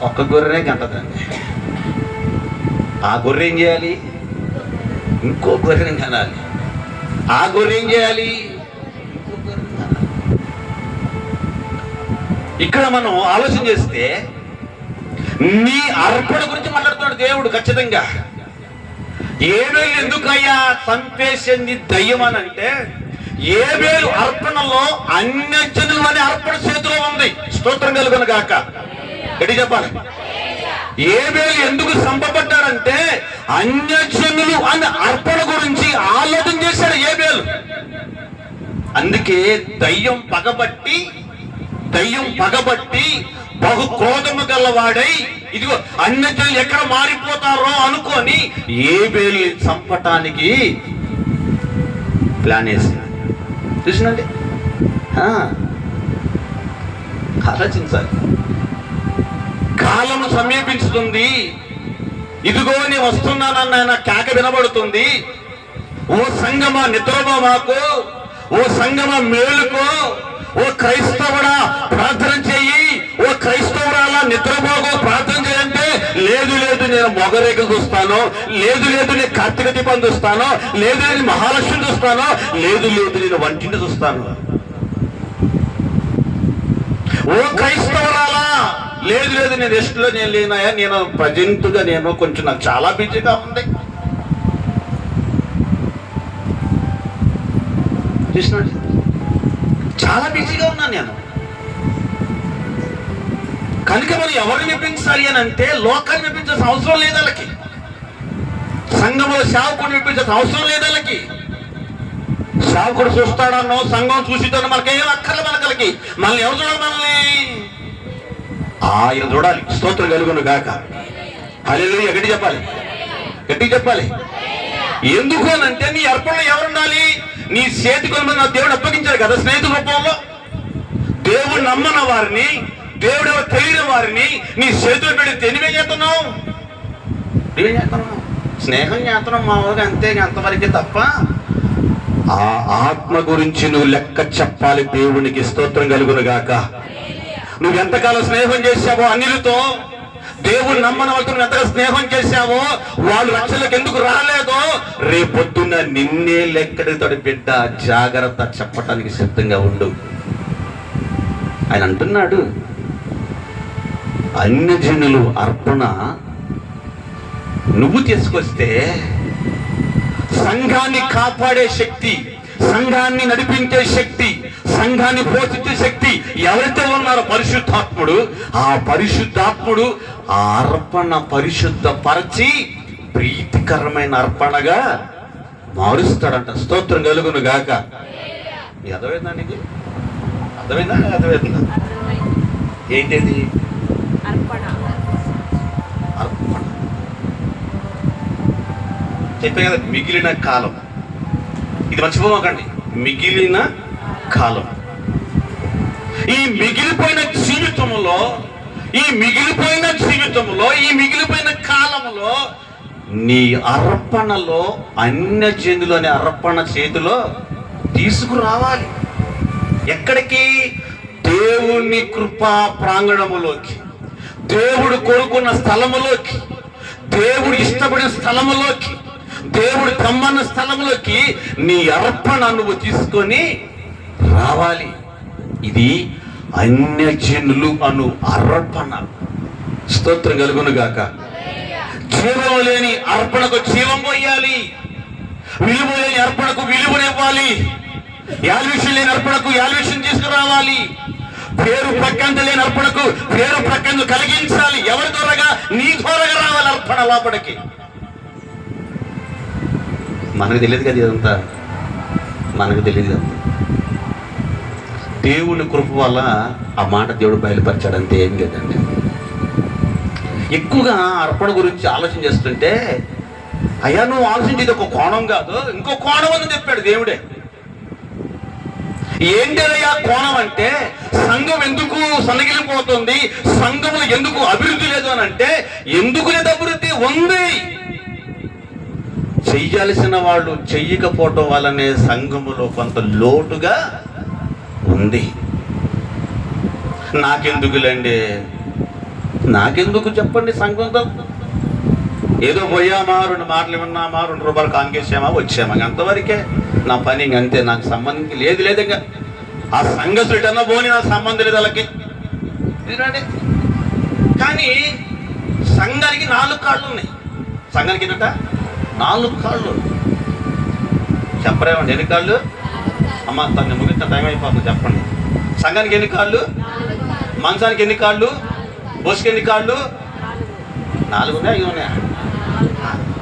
ఒక్క గొర్రె గంటదండి. ఆ గొర్రె ఏం చేయాలి? ఇంకో గొర్రెని కనాలి. ఆ గొర్రె ఏం చేయాలి? ఇంకో గొర్రెని కనాలి. ఇక్కడ మనం ఆలోచన చేస్తే నీ అర్పణ గురించి మాట్లాడుతున్నాడు దేవుడు. ఖచ్చితంగా ఏబేలు ఎందుకయ్యా చంపేసింది దయ్యం అని అంటే, ఏబేలు అర్పణలో అన్యజనులు అనే అర్పణ చేతిలో ఉంది. స్తోత్రం కలుగును గాక. గట్టి చెప్పాలి. ఏబేలు ఎందుకు చంపబడ్డాడంటే అన్యజనులు అనే అర్పణ గురించి ఆలోచన చేశాడు ఏబేలు. అందుకే దయ్యం పగబట్టి బహు క్రోధము గలవాడై ఇదిగో అన్యజనులు ఎక్కడ మారిపోతారో అనుకొని ఏబేలు చంపటానికి ప్లాన్ వేసింది. చూసినండి, ఆలోచించాలి. కాలం సమీపించుతుంది, ఇదిగో నేను వస్తున్నానన్న ఆయన కేక వినబడుతుంది. ఓ సంగమా నిద్రమా మాకు, ఓ సంగమా మేలుకో, ఓ క్రైస్తవుడా ప్రార్థన చెయ్యి, ఓ క్రైస్తవురాలా నిద్రపోగో ప్రార్థన చేయంటే, లేదు నేను మొగరేఖ చూస్తాను, లేదు నేను కార్తీక దీపం చూస్తాను, లేదు నేను మహాలక్ష్మి చూస్తాను, లేదు నేను వంటిని చూస్తాను. ఓ క్రైస్తవురాలా, లేదు నేను రెస్ట్లో నేను లేనాయా, నేను ప్రజెంట్గా నేను కొంచెం నాకు చాలా బిజీగా ఉంది. చూసినండి, చాలా బిజీగా ఉన్నాను నేను. కనుక మనం ఎవరిని మెప్పించాలి అని అంటే లోకాన్ని మెప్పించాల్సిన అవసరం లేదు వాళ్ళకి. సంఘంలో సేవకుడిని మెప్పించాల్సిన అవసరం లేదు వాళ్ళకి. సేవకుడు చూస్తాడన్నో సంఘం చూసిద్దానో మనకేం అక్కర్లే. మనకి మనల్ని ఎవరు చూడాలి? మనల్ని ఆయన చూడాలి. స్తోత్రం కలుగును గాక. హల్లెలూయా. గట్టి చెప్పాలి. ఎందుకు అని అంటే నీ అర్పణలో ఎవరుండాలి? నీ చేతి కొనమని నా దేవుడు అప్పగించాడు కదా స్నేహితుల రూపంలో. దేవుడు నమ్మన వారిని, దేవుడు ఎవరు తెలియని వారిని నీ చేతులు పెడితే నువ్వేం చేస్తున్నావు? స్నేహం చేస్తున్నావు మా ఊరికి, అంతే, అంతవరకే తప్ప ఆ ఆత్మ గురించి నువ్వు లెక్క చెప్పాలి దేవునికి. స్తోత్రం కలుగును గాక. నువ్వు ఎంతకాలం స్నేహం చేశావో అన్యులతో, దేవుడు నమ్మని వాళ్ళతో నువ్వు ఎంతగా స్నేహం చేశావో, వాళ్ళు రక్షణలకు ఎందుకు రాలేదో, రేపొద్దున్న నిన్నే లెక్కడితోటి బిడ్డ జాగ్రత్త చెప్పటానికి సిద్ధంగా ఉండు. ఆయన అంటున్నాడు, అన్యజనులు అర్పణ నువ్వు తీసుకొస్తే సంఘాన్ని కాపాడే శక్తి, సంఘాన్ని నడిపించే శక్తి, సంఘాన్ని పోషించే శక్తి ఎవరైతే ఉన్నారో పరిశుద్ధాత్ముడు, ఆ పరిశుద్ధాత్ముడు ఆ అర్పణ పరిశుద్ధపరచి ప్రీతికరమైన అర్పణగా మారుస్తాడంట. స్తోత్రం కలుగును గాక. అర్థమైందా నీకు? అర్థమైందా? ఏంటిది అర్పణ? చెప్పే కదా, మిగిలిన కాలం. ఇది మర్చిపోకండి, మిగిలిన కాలం. ఈ మిగిలిపోయిన జీవితంలో, ఈ మిగిలిపోయిన కాలంలో నీ అర్పణలో అన్యజనులు అనే అర్పణ చేతిలో తీసుకురావాలి. ఎక్కడికి? దేవుని కృపా ప్రాంగణములోకి, దేవుడు కోరుకున్న స్థలములోకి, దేవుడు ఇష్టపడిన స్థలములోకి, దేవుడు తమ్మన్న స్థలంలోకి నీ అర్పణ నువ్వు తీసుకొని రావాలి. ఇది అన్యజనులు అను అర్పణ. స్తోత్రం కలుగును గాక. జీవం లేని అర్పణకు జీవం పోయాలి, విలువ లేని అర్పణకు విలువనివ్వాలి, యాల్విషన్ లేని అర్పణకు యాల్విషన్ తీసుకురావాలి, పేరు ప్రఖ్యాతి లేని అర్పణకు పేరు ప్రఖ్యాతి కలిగించాలి. ఎవరి ద్వారాగా? నీ ద్వారాగా రావాలి అర్పణ లోపలికి. మనకు తెలియదు కదా ఇదంతా, మనకు తెలియదు కదా. దేవుని కృప వల్ల ఆ మాట దేవుడు బయలుపరిచాడంతే, ఏం లేదండి. ఎక్కువగా అర్పణ గురించి ఆలోచన చేస్తుంటే, అయ్యా నువ్వు ఆలోచించేది ఒక కోణం కాదు, ఇంకో కోణం అని చెప్పాడు దేవుడే. ఏంటయ్యా కోణం అంటే, సంఘం ఎందుకు సన్నగిలిపోతుంది, సంఘంలో ఎందుకు అభివృద్ధి లేదు అని అంటే, ఎందుకు లేదు అభివృద్ధి ఉంది, చెయ్యాల్సిన వాళ్ళు చెయ్యకపోవటం వల్లనే సంఘములో కొంత లోటుగా ఉంది. నాకెందుకు చెప్పండి, సంఘంతో ఏదో పోయామా, 2 మాటలు విన్నామా, 2 రూపాయలు కాంకేసామా, వచ్చామా, అంతవరకే నా పని, అంతే. నాకు సంబంధం లేదు ఇంకా ఆ సంఘసులు ఎటన్నా పోని నాకు సంబంధం లేదు వాళ్ళకి. కానీ సంఘానికి 4 కాళ్ళు ఉన్నాయి. సంఘానికి ఏంటంట 4 కాళ్ళు. చెప్పరేమండి ఎన్ని కాళ్ళు? అమ్మ తను ముగిన టైం అయిపోతుంది, చెప్పండి. సంఘానికి ఎన్ని కాళ్ళు? మంచానికి ఎన్ని కాళ్ళు? బొస్కి ఎన్ని కాళ్ళు? 4 ఉన్నాయా, 5 ఉన్నాయా?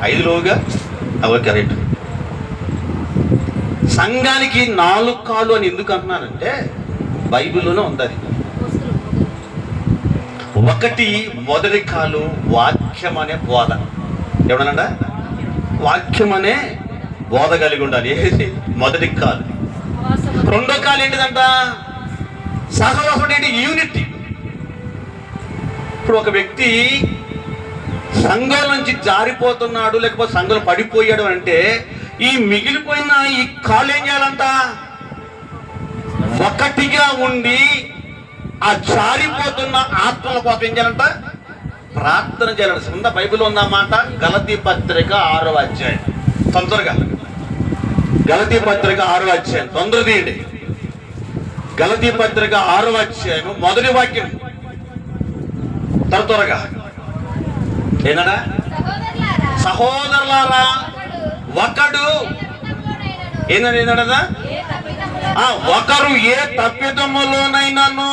5 లోగా ఓకే రైట్. సంఘానికి 4 కాళ్ళు అని ఎందుకు అంటున్నానంటే, బైబిల్లోనే ఉంది అది. మొదటి కాలు వాక్యం అనే బోధ. ఏమన్నా వాక్యం అనే బోధ కలిగి ఉండాలి, మొదటి కాలు. రెండో కాలు ఏంటిదంట? సహవాసం, ఏంటి? యూనిటీ. ఇప్పుడు ఒక వ్యక్తి సంఘం నుంచి జారిపోతున్నాడు, లేకపోతే సంఘం పడిపోయాడు అంటే, ఈ మిగిలిపోయిన ఈ కాళ్ళు ఏం చేయాలంట? ఒకటిగా ఉండి ఆ జారిపోతున్న ఆత్మల కోసం ఏం చేయాలంట? ప్రార్థన చేయాలంట. ఉందా బైబిల్లో ఉందన్నమాట. గలతీ పత్రిక 6వ అధ్యాయం, తొందరగా గలతీ పత్రిక 6వ అధ్యాయం తొందర తీయండి. గలతీ పత్రిక 6వ అధ్యాయం మొదటి వాక్యం త్వరగా. ఏంటన్నా? సహోదరులారా ఒకడు ఏంటన్నా, ఒకరు ఏ తప్పిదములోనైనాను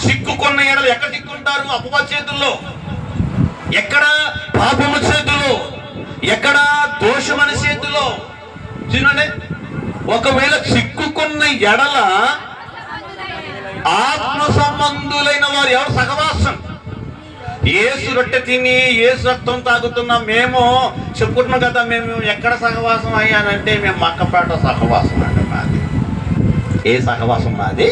చిక్కుకున్న ఎడలు. ఎక్కడ చిక్కుంటారు? అపవాది చేతుల్లో. ఎక్కడ? పాపము చేతుల్లో. ఎక్కడ? దోషమని చేతుల్లో. చూడండి, ఒకవేళ చిక్కుకున్న ఎడల ఆత్మ సంబంధులైన వారు ఎవరు? సహవాసం. యేసు రొట్టె తిని యేసు రక్తం తాగుతున్నాం మేము చెప్పుకుంటున్నాం కదా. మేము ఎక్కడ సహవాసం అయ్యానంటే, మేము మక్కపేట సహవాసం అండి మాది. ఏ సహవాసం మాది?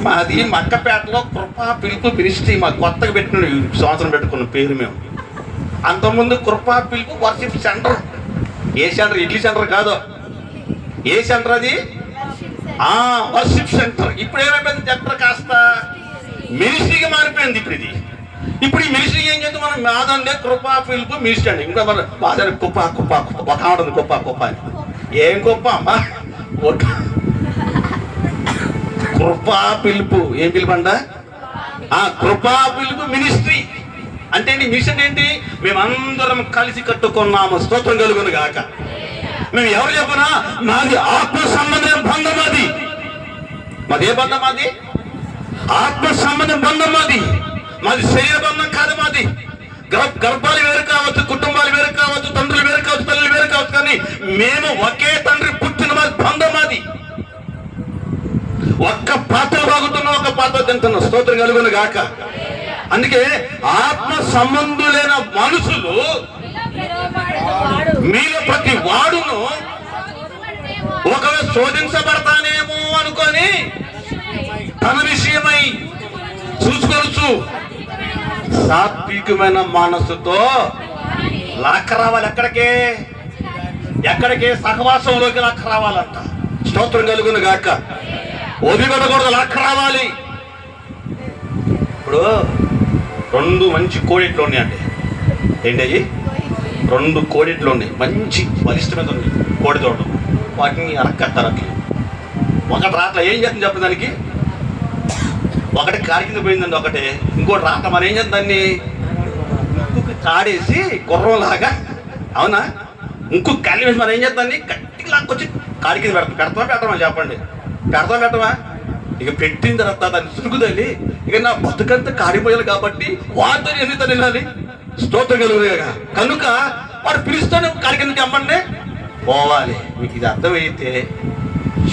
మాది మక్కపేటలో కృపా పిలుపు మినిస్ట్రీ. మాకు కొత్తగా పెట్టిన సంవత్సరం పెట్టుకున్న పేరు మేము. అంతకుముందు కృపా పిలుపు వర్షిప్ సెంటర్. ఏ సెంటర్? ఇడ్లీ సెంటర్ కాదు. ఏ సెంటర్ అది? Worship centre. ఇప్పుడు ఏమైపోయింది? సెంటర్ కాస్త మినిస్ట్రీగా మారిపోయింది ఇప్పుడు ఈ మినిస్ట్రీ ఏం చేద్దాం మనం? మాదంటే కృపా పిలుపు మినిస్ట్రీ అండి. ఇంకా మన మాదని కుప్ప ఒక ఆడుంది కుప్ప అని. ఏం కుప్ప అమ్మా? కృపా పిలుపు. ఏం పిలుపు అంట? కృపా పిలుపు మినిస్ట్రీ. అంటే మిషన్ ఏంటి? మేమందరం కలిసి కట్టుకున్నాము. స్తోత్రం కలుగును గాక. మేము ఎవరు చెప్పనా? నాది ఆత్మ సంబంధం బంధం. మాది ఏ బంధం? మాది ఆత్మ సంబంధం బంధం. మాది శరీర బంధం కాదు. మాది గర్భాలు వేరు కావచ్చు, కుటుంబాలు వేరు కావచ్చు, తండ్రులు వేరు కావచ్చు, తల్లులు వేరు కావచ్చు, కానీ మేము ఒకే తండ్రి పుట్టిన బంధం. మాది ఒక్క పాత్ర తాగుతున్నా, ఒక పాత్ర తింటున్నా. స్తోత్రం కలుగును గాక. అందుకే ఆత్మ సంబంధులైన మనుషులు మీలో ప్రతి వాడును ఒకవేళ శోధించబడతానేమో అనుకొని తన విషయమై చూసుకోవచ్చు. సాత్వికమైన మనసుతో లాక్క రావాలి. ఎక్కడికే? సహవాసంలోకి లాక్క రావాలంట. స్తోత్రం కలుగును గాక. వదిలిపెట్టకూడదు, లాక్క రావాలి. ఇప్పుడు 2 మంచి కోడిట్లు ఉన్నాయండి. ఏంటి? 2 కోడిట్లు ఉన్నాయి, మంచి బలిష్టమైన ఉంది కోడి తోట. వాటిని అరక్కత్తారు. అట్లా ఒకటి రాట్లా. ఏం చేస్తుంది చెప్పండి దానికి? ఒకటి కాడి కింద పోయిందండి, ఒకటి ఇంకోటి రాక. మనం ఏం చేద్దాం? దాన్ని ఇంకొక కాడేసి గుర్రంలాగా, అవునా, ఇంకొక కళ్ళు వేసి మనం ఏం చేద్దాం? గట్టిగా లాక్కొచ్చి కాడి కింద పెట్టమా చెప్పండి? పెట్టమా? ఇక పెట్టిన తర్వాత దాన్ని సురుగుదని, ఇక నా బతుకంతా కాడిపోయాలి కాబట్టి వాటితో ఎందుకు తినాలి? స్తోత్రం కలుగుగా. కనుక వాడు పిలుస్తానే కాడి కింద చెప్పండి పోవాలి. మీకు ఇది అర్థమైతే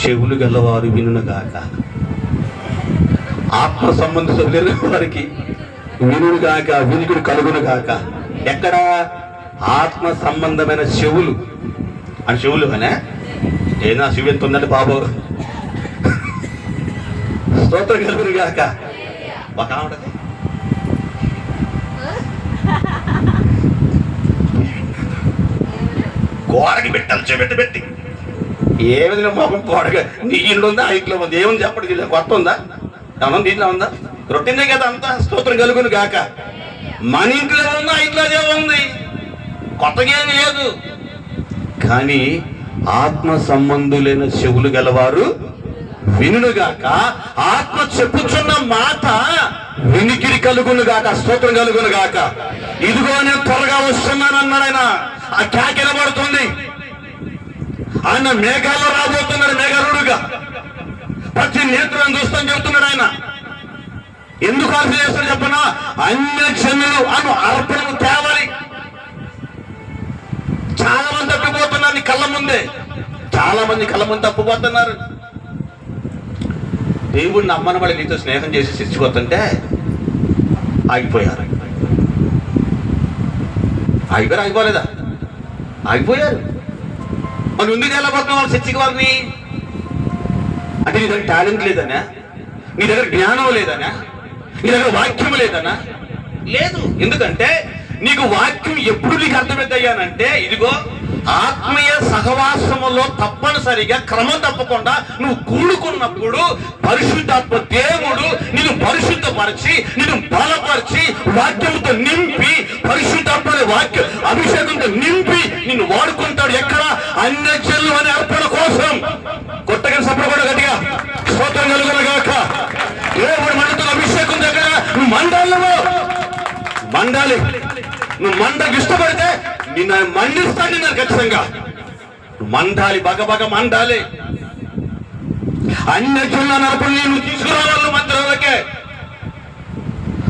చెవులు గలవారు వినుగాక. ఆత్మ సంబంధిత లేని వారికి వినుగాక, వినికిడి కలుగునుగాక. ఎక్కడ? ఆత్మ సంబంధమైన చెవులు అని. చెవులు అనే ఏనా చెవి ఎంత ఉందండి బాబు? స్తోత్రం కలుగునుగాక. ఒక ఆవిడ గోడకి పెట్టాలి, చెబెట్టి పెట్టి ఏ విధంగా మొహం గోడగా. నీ ఇల్లు ఉందా, ఆ ఇంట్లో ఉంది, ఏముంది చెప్పండి. కొత్త ఉందా? ఏమన్నా దీంట్లో ఉందా? రొట్టిందే కదా అంతా. స్తోత్రం కలుగును గాక. మన ఇంట్లో ఉందా, ఆ ఇంట్లో ఉంది, కొత్తగా ఏం లేదు. కానీ ఆత్మ సంబంధులైన చెవులు గలవారు వినుగాక. ఆత్మ చెప్పుచున్న మాట వినికిడి కలుగును గాక. స్తోత్రం కలుగును గాక. ఇదిగో నేను త్వరగా వస్తున్నాను అన్నాడు ఆయన. ఆ కేక వినబడుతుంది. ఆయన మేఘాల్లో రాబోతున్నాడు, మేఘరుడుగా. ప్రతి నేత్రం చూస్తాను చెబుతున్నాడు ఆయన. ఎందుకు అర్థం చేస్తాడు చెప్పనా? అన్య జనులు అను అర్పణను తేవాలి. చాలా మంది తప్పిపోతున్నారు నీ కళ్ళ ముందే. చాలా మంది కళ్ళ ముందు తప్పిపోతున్నారు. దేవుడిని అమ్మని వాళ్ళు నీతో స్నేహం చేసి శిక్షిపోతుంటే ఆగిపోయారు. ఆగిపోలేదా? ఆగిపోయారు. మరి ఎందుకు వెళ్ళబోతున్న వాళ్ళు చర్చికి వారిని? అంటే నీ దగ్గర టాలెంట్ లేదనా? నీ దగ్గర జ్ఞానం లేదనా? నీ దగ్గర వాక్యం లేదనా? లేదు. ఎందుకంటే నీకు వాక్యం ఎప్పుడు నీకు అర్థమవుతాయానంటే, ఇదిగో ఆత్మీయ సహవాసములో తప్పనిసరిగా క్రమం తప్పకుండా నువ్వు కూడుకున్నప్పుడు పరిశుద్ధాత్మ దేవుడు నిన్ను పరిశుద్ధపరిచి, నిన్ను బలపరిచి, వాక్యంతో నింపి, పరిశుద్ధాత్మ వాక్య అభిషేకంతో నింపి నిన్ను వాడుకుంటాడు. ఎక్కడ? అన్యజనులు అనే అర్పణ కోసం. కొత్తగా సపడబడ గట్టిగా స్తోత్రం కలుగునుగాక. దేవుడు మనతో అభిషేకం దగ్గర నువ్వు మండాలను మండాలి. నువ్వు మండకి ఇష్టపడితే నిన్ను మండిస్తాను. నేను ఖచ్చితంగా నువ్వు మండాలి, బగబగ మండాలి. అన్యజనుల నరపడి నువ్వు తీసుకురావాలి మందిరంలోకే.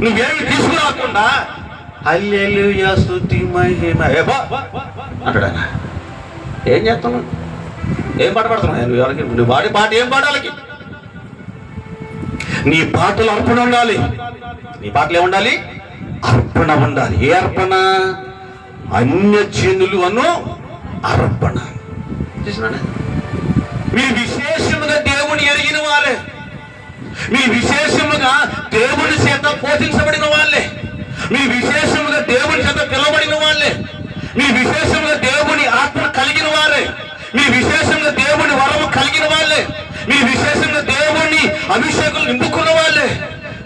నువ్వేమి తీసుకురాకుండా హల్లెలూయా స్తుతి మహిమ అంటాడు ఆయన. ఏం చేస్తున్నావు? ఏం పాట పాడుతున్నావు? ఎవరికి నువ్వు పాడే పాట ఏం పాడాలకి? నీ పాటలు అర్పణ ఉండాలి. నీ పాటలు ఏముండాలి? అర్పణ ఉండాలి. ఏ అర్పణ? అన్యజనులు అను అర్పణ. మీరు విశేషముగా దేవుని ఎరిగిన వారే, మీరు విశేషముగా దేవుని చేత పోషించబడిన వాళ్ళే, మీరు విశేషముగా దేవుని చేత పిలవబడిన వాళ్ళే, మీరు విశేషముగా దేవుని ఆత్మ కలిగిన వారే, మీరు విశేషంగా దేవుని వరము కలిగిన వాళ్ళే, మీరు విశేషంగా దేవుని అభిషేకం నింపుకున్న వాళ్ళే,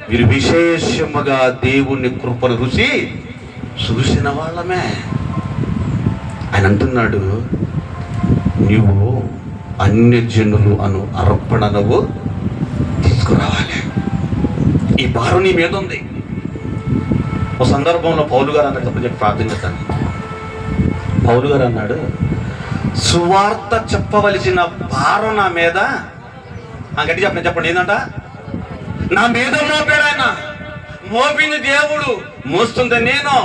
మీరు విశేషముగా దేవుని కృపను రుచి చూసిన వాళ్ళమే. ఆయన అంటున్నాడు, నువ్వు అన్యజనులు అను అర్పణ నువ్వు తీసుకురావాలి. ఈ భారం నీ మీద ఉంది. ఒక సందర్భంలో పౌలు గారు అన్నాడు, తప్పని చెప్పి ప్రార్థన చేస్తాను. పౌలు గారు అన్నాడు, సువార్త చెప్పవలసిన భారం నా మీద, గట్టి చెప్పండి, చెప్పండి ఏంటంట? నా మీద మోపాడు ఆయన. మోపింది దేవుడు, మోస్తుంది నేను.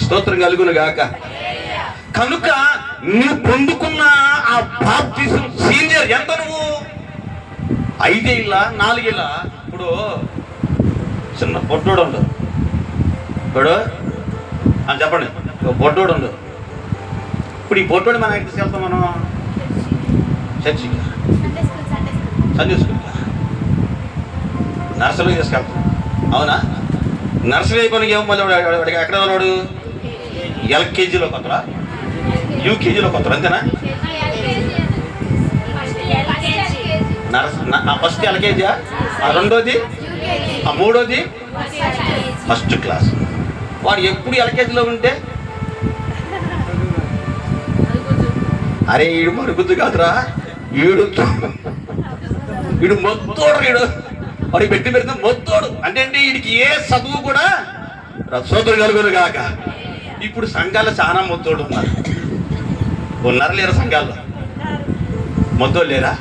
స్తోత్రం కలుగును గాక. కనుక నువ్వు పొందుకున్న ఆ బాప్తిజం సీనియర్ ఎంత? నువ్వు 5 ఏళ్ళ 4 ఏళ్ళ? ఇప్పుడు చిన్న పొట్టోడు ఉండు, ఇప్పుడు చెప్పండి, పొట్టోడు ఉండు. ఇప్పుడు ఈ పొట్టోడు మనం ఎక్కడ తీసుకెళ్తాం? మనం చర్చికి, సండే స్కూల్కి, నర్సరీకి తీసుకెళ్తాం. అవునా? నర్సరీ అయిపోయిన ఏమో మళ్ళీ ఎక్కడ వాడు ఎల్కేజీలో కొత్తరా, యూకేజీలో కొత్తరా, అంతేనా? ఫస్ట్ ఎల్కేజీ, రెండోది, మూడోది ఫస్ట్ క్లాస్. వాడు ఎప్పుడు ఎల్కేజీలో ఉంటే, అరే ఈడు మరుగుద్దు కాదురా, వీడు మొత్తోడు, వాడికి పెడితే మొత్తోడు అంటే వీడికి ఏ చదువు కూడా సోదరు కలుగును కాక. ఇప్పుడు సంఘాల్లో చాలా మొత్తోడు ఉన్నారా లేరా? సంఘాల్లో మొత్తోళ్ళు లేరా?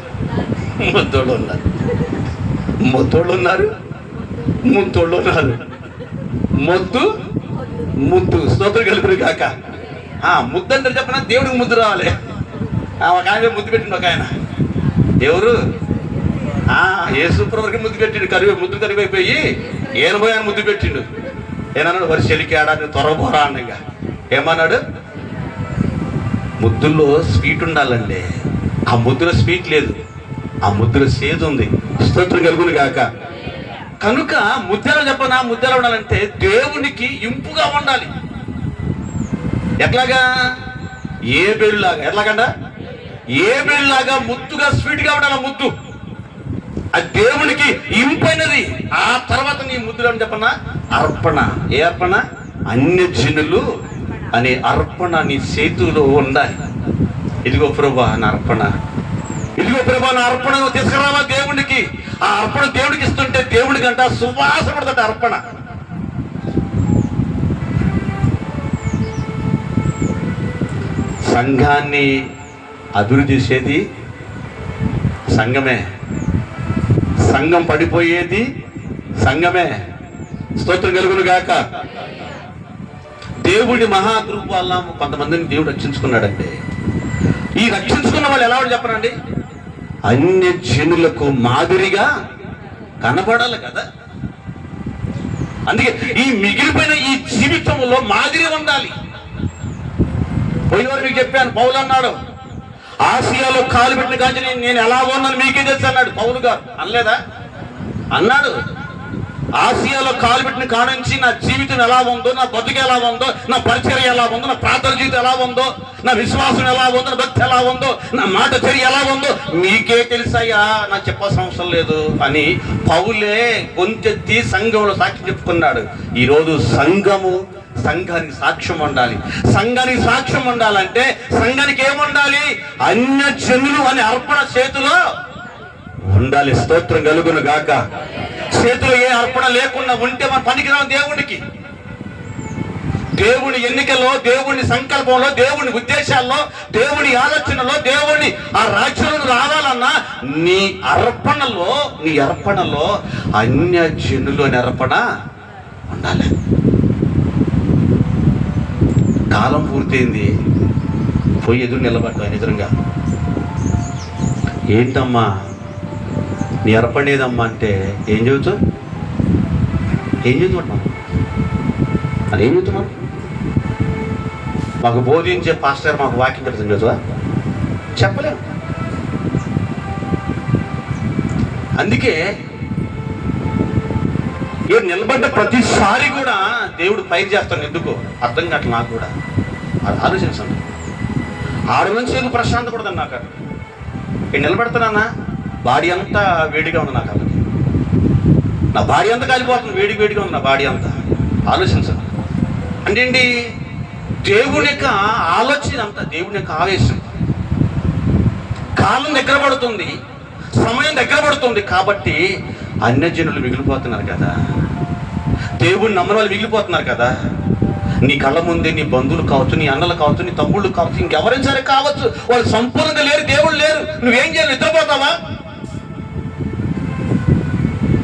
మొత్తోళ్ళు ఉన్నారు, మొత్తోళ్ళు ఉన్నారు, ముత్తోళ్ళు ఉన్నారు. ముద్దు స్తోత్రం కలుగును కాక. ముద్దు అంటే చెప్పిన దేవుడికి ముద్దు రావాలి. ఒక ఆయన ముద్దు పెట్టిండు. ఒక ఆయన ఎవరు? యేసు ప్రభుకి ముద్దు పెట్టిండు. ముద్దు కరిగిపోయి ఈయన పోయి ఆయన ముద్దు పెట్టిండు. ఏమన్నాడు? వరి చెలికాడా త్వరపోరా అన్నగా. ఏమన్నాడు? ముద్దుల్లో స్వీట్ ఉండాలండి. ఆ ముద్దులో స్వీట్ లేదు, ఆ ముద్దులో సేదు ఉంది. స్తోత్రం కలుగును గాక. కనుక ముద్దెలా చెప్పనా? ముద్దెలా ఉండాలంటే దేవునికి ఇంపుగా ఉండాలి. ఎట్లాగా? ఏ బెళ్ళలాగా. ఎట్లాగంట? ఏ బెళ్ళలాగా ముద్దుగా స్వీట్గా ఉండాలి. ముద్దు అది దేవునికి ఇంపైనది. ఆ తర్వాత నీ ముద్దులో చెప్పనా? అర్పణ. ఏ అర్పణ? అన్యజనులు అనే అర్పణ నీ చేతిలో ఉండాలి. ఇదిగో ప్రభువా నా అర్పణ, ఇదిగో ప్రభువా నా అర్పణ తీసుకురావా దేవునికి. ఆ అర్పణ దేవుడికి ఇస్తుంటే దేవుడికి అంట సువాస పడుతుంది అర్పణ. సంఘాన్ని అభివృద్ధి చేసేది సంఘమే, సంఘం పడిపోయేది సంఘమే. స్తోత్రం కలుగును గాక. దేవుడి మహాకృప వల్ల కొంతమందిని దేవుడు రక్షించుకున్నాడంటే, ఈ రక్షించుకున్న వాళ్ళు ఎలా చెప్పనండి? అన్య జనులకు మాదిరిగా కనబడాలి కదా. అందుకే ఈ మిగిలిపోయిన ఈ జీవితంలో మాదిరి ఉండాలి. పోయినవారు మీకు చెప్పాను, పౌలు అన్నాడు ఆసియాలో కాలు పెట్టిన కాంచి నేను ఎలా ఉన్నాను మీకే తెలుసు అన్నాడు. పౌలు గారు అనలేదా? అన్నాడు. ఆసియాలో కాలు పెట్టిన కాడ నుంచి నా జీవితం ఎలా ఉందో, నా బతుకు ఎలా ఉందో, నా పరిచర్య ఎలా ఉందో, నా ప్రార్థన జీవితం ఎలా ఉందో, నా విశ్వాసం ఎలా ఉందో, నా భక్తి ఎలా ఉందో, నా మాట చర్య ఎలా ఉందో మీకే తెలుసయ్యా, నాకు చెప్పాల్సిన అవసరం లేదు అని పౌలే గొంతెత్తి సంఘంలో సాక్ష్యం చెప్పుకున్నాడు. ఈరోజు సంఘానికి సాక్ష్యం ఉండాలి. సంఘానికి సాక్ష్యం ఉండాలంటే సంఘానికి ఏముండాలి? అన్య జనులు అనే అర్పణ చేతిలో ఉండాలి. స్తోత్రం కలుగును గాక. చేతిలో ఏ అర్పణ లేకుండా ఉంటే మనం పనికిరాం దేవుడికి. దేవుని ఎన్నికలో, దేవుని సంకల్పంలో, దేవుని ఉద్దేశాల్లో, దేవుని ఆలోచనలో, దేవుని ఆ రాజ్యంలో రావాలన్నా నీ అర్పణలో అన్య జనులు అనే అర్పణ ఉండాలి. కాలం పూర్తయింది, పోయి ఎదురు నిలబడ్డా ఎదురుగా. ఏంటమ్మా నీ అర్పణ ఏదమ్మా అంటే ఏం చెబుతావు? అది ఏం చెబుతున్నాం? మాకు బోధించే పాస్టర్ మాకు వాక్యం చెప్తుంది చదువా? చెప్పలేము. అందుకే నిలబడ్డ ప్రతిసారి కూడా దేవుడు పైరు చేస్తాను. ఎందుకో అర్థం కావట్లేదు నాకు కూడా. ఆలోచించండి. 6 నుంచి ఏదో ప్రశాంత కూడా నాకు అక్కడ నేను నిలబెడతానా, బాడీ అంతా వేడిగా ఉంది నాకు. అక్కడికి నా బాడీ అంతా కాలిపోతుంది, వేడిగా ఉంది నా బాడీ అంతా. ఆలోచించండి. అంటే దేవుని యొక్క ఆలోచన అంతా, దేవుని యొక్క ఆవేశం. కాలం దగ్గర పడుతుంది, సమయం దగ్గర పడుతుంది కాబట్టి అన్యజనులు మిగిలిపోతున్నారు కదా, దేవుని నమ్మని వాళ్ళు మిగిలిపోతున్నారు కదా. నీ కళ్ళ ముందే నీ బంధువులు కావచ్చు, నీ అన్నలు కావచ్చు, నీ తమ్ముళ్ళు కావచ్చు, ఇంకెవరైనా సరే కావచ్చు, వాళ్ళు సంపూర్ణంగా లేరు, దేవుడు లేరు. నువ్వేం చేయాలి? నిద్రపోతావా?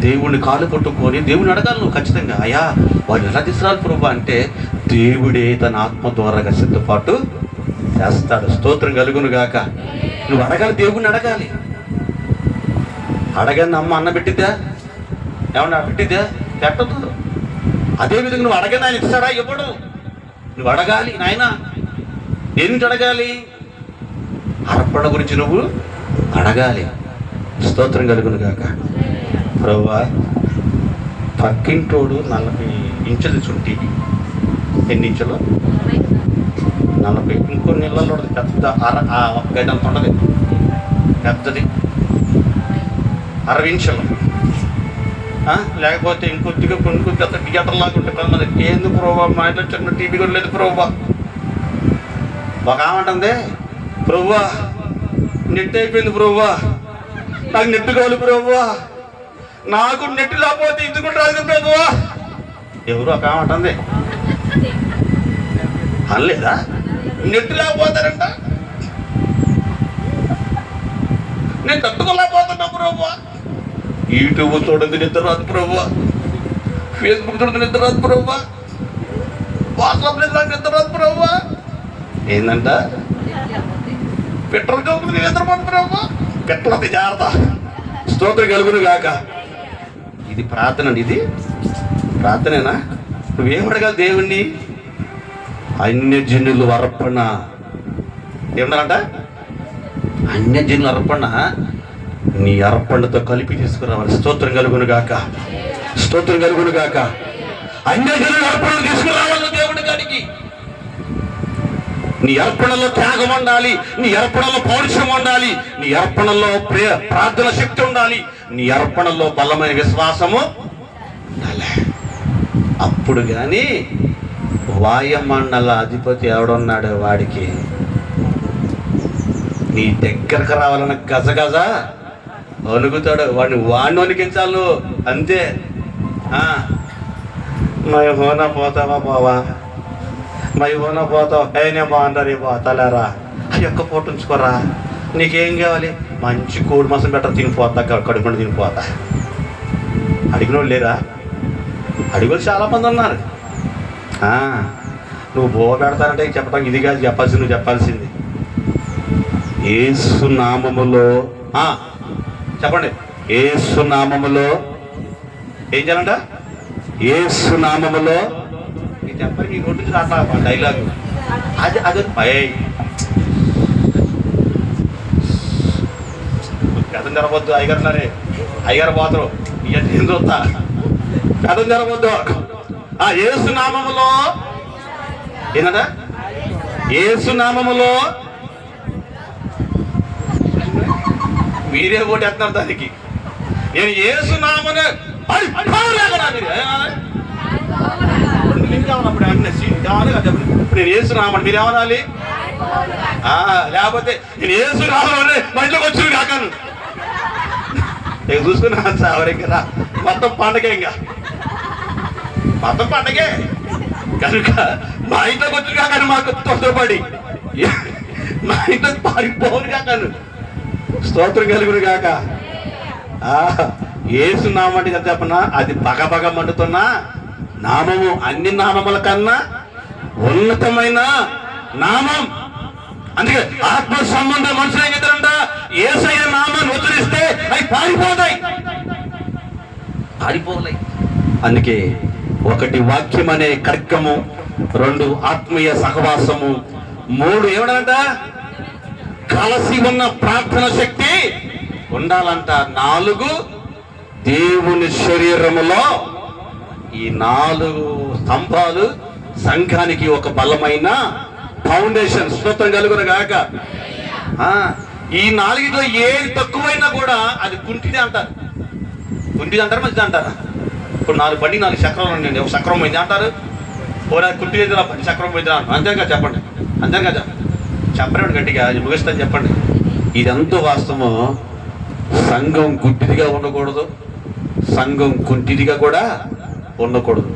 దేవుడిని కాలు పట్టుకొని దేవుని అడగాలి నువ్వు ఖచ్చితంగా. అయ్యా వాళ్ళు ఎలా తీసుకురాలి ప్రభు అంటే దేవుడే తన ఆత్మ ద్వారా సిద్ధపాటు చేస్తాడు. స్తోత్రం కలుగును గాక. నువ్వు అడగాలి, దేవుడిని అడగాలి. అడగని అమ్మ అన్న పెట్టిద్దా? ఏమన్నా పెట్టిద్దా? పెట్టదు. అదేవిధంగా నువ్వు అడగని ఆయన ఇస్తాడా? ఇవ్వడు. నువ్వు అడగాలి. నాయన ఏంటి అడగాలి? అర్పణ గురించి నువ్వు అడగాలి. స్తోత్రం కలుగును గాక. ప్రభువా పక్కింటోడు 40 ఇంచులు చుట్టి, ఎన్ని ఇంచులు? 40. ఇంకొన్ని ఇళ్ళల్లో పెద్ద గడ్డ అంత ఉండదు, పెద్దది 60 ఇంచులు. లేకపోతే ఇంకొద్దిగా కొనుక్కు పెద్ద థియేటర్ లాగా ఉంటే పెద్దది. ఏంది ప్రభా మా ఇంట్లో చిన్న టీవీ కూడా లేదు ప్రభా. ఒక ఆమంటుంది, ప్రభువా నెట్ అయిపోయింది ప్రభువా, నాకు నెట్ కావాలి ప్రభువా, నాకు నెట్ లేకపోతే ఇద్దుకుంటే రాదు ప్రభువా. ఎవరు ఒక ఆమంటుంది అనలేదా? నెట్ లేకపోతారంట, నేను తట్టుకోలేకపోతున్నా ప్రభువా. యూట్యూబ్ చూడండి నిద్ర రాదు ప్రభువా, ఫేస్బుక్ చూడండి నిద్ర రాదు ప్రభువా, వాట్సాప్ నిద్ర రాదు ప్రభువా. ఏందంట? పెట్రోల్ చదువుతుంది నిద్రపోదు ప్రభువా. పెట్టలది జాగ్రత్త. స్తోత్రం కలుగును గాక. ఇది ప్రార్థన అండి. ఇది ప్రార్థనేనా? నువ్వేం అడగాలి దేవుణ్ణి? అన్యజనులు అర్పణ ఏమన్నారంట? అన్యజనులు అర్పణ నీ అర్పణతో కలిపి తీసుకురావాలి. స్తోత్రం కలుగును గాక. స్తోత్రం కలుగును గాక. అన్యజనుల అర్పణలు తీసుకురావాలి దేవుడి గారికి. నీ అర్పణలో త్యాగం ఉండాలి, నీ అర్పణలో పౌరుషం ఉండాలి, నీ అర్పణలో ప్రార్థన శక్తి ఉండాలి, నీ అర్పణలో బలమైన విశ్వాసము ఉండాలి. అప్పుడు కానీ వాయుమండల అధిపతి ఎవడున్నాడు వాడికి నీ దగ్గరకు రావాలన్న గజగజ వణుకుతాడు. వాడిని వణికించాలి నువ్వు అంతే. మై హోనా పోతావా బావా, మై హోనా పోతావు. అయినా బాగుంటారు పోతాలేరా, ఆ యొక్క పూట ఉంచుకోరా. నీకేం కావాలి? మంచి కోడి మాసం బెటర్ తినిపోతా, కడుపుండి తినిపోతా. అడిగినోళ్ళు లేరా? అడిగోళ్ళు చాలామంది ఉన్నారు. నువ్వు బో పెడతానంటే చెప్పడానికి ఇది కాదు చెప్పాల్సింది. నువ్వు చెప్పాల్సింది యేసు నామములో. చెప్పండి. యేసు నామములో ఏం చేయాలంట? యేసు నామములో. మీరు చెప్పండి, మీ రోడ్డు రాట్లా డైలాగు అది. అది పెదం జరగవద్దు. అయ్యగారున్నారే, అయ్యగారు పోతారు. ఇవన్నీ చూస్తా. పెదం జరగవద్దు. యేసు నామములో ఏంటంట? యేసు నామములో. మీరే ఓటు వేస్తున్నారు దానికి. నేను యేసు నామమునే నేను యేసు నామని మీరు ఏమనాలి? లేకపోతే నేను యేసు నామని మంటలోకి వచ్చి కాకాను నేను చూసుకున్నా సావరికరా. మొత్తం పండగే, ఇంకా మొత్తం పండగే కనుక మా ఇంట్లోకి వచ్చి కాకాను. మాకు తొందరపడి మా ఇంట్లో పారిపోను కాకాను. స్తోత్రం కలుగును గాక. యేసు నామం అంటే చెప్పనా, అది పగపగ మండుతున్న నామము. అన్ని నామముల కన్నా ఉన్నతమైన నామం. అందుకే ఆత్మ సంబంధ మనుషులు ఏం చెప్తారంట? యేసయ్య నామాన్ని ఉచ్చరిస్తే అవి పారిపోతాయి. అందుకే ఒకటి వాక్యం అనే కర్కము, 2 ఆత్మీయ సహవాసము, 3 ఏమనంట? కలిసి ఉన్న ప్రార్థన శక్తి ఉండాలంట. 4 దేవుని శరీరములో. ఈ 4 స్తంభాలు సంఘానికి ఒక బలమైన ఫౌండేషన్. స్తోత్రం కలుగును గాక. ఈ 4లో ఏది తక్కువైనా కూడా అది కుంటిది అంటారు. కుంటిది అంటారు, మంచిది అంటారా? ఇప్పుడు 4 బండి 4 చక్రాలు ఉండండి, ఒక చక్రం పోయింది అంటారు. పోరా కుంటి దగ్గర 10 చక్రం పోయింది అంతేగా చెప్పండి. అంతేగా చెప్పండి గట్టిగా ముగిస్తాను చెప్పండి. ఇదంతా వాస్తవం. సంఘం గుడ్డిదిగా ఉండకూడదు, సంఘం కుంటిదిగా కూడా ఉండకూడదు.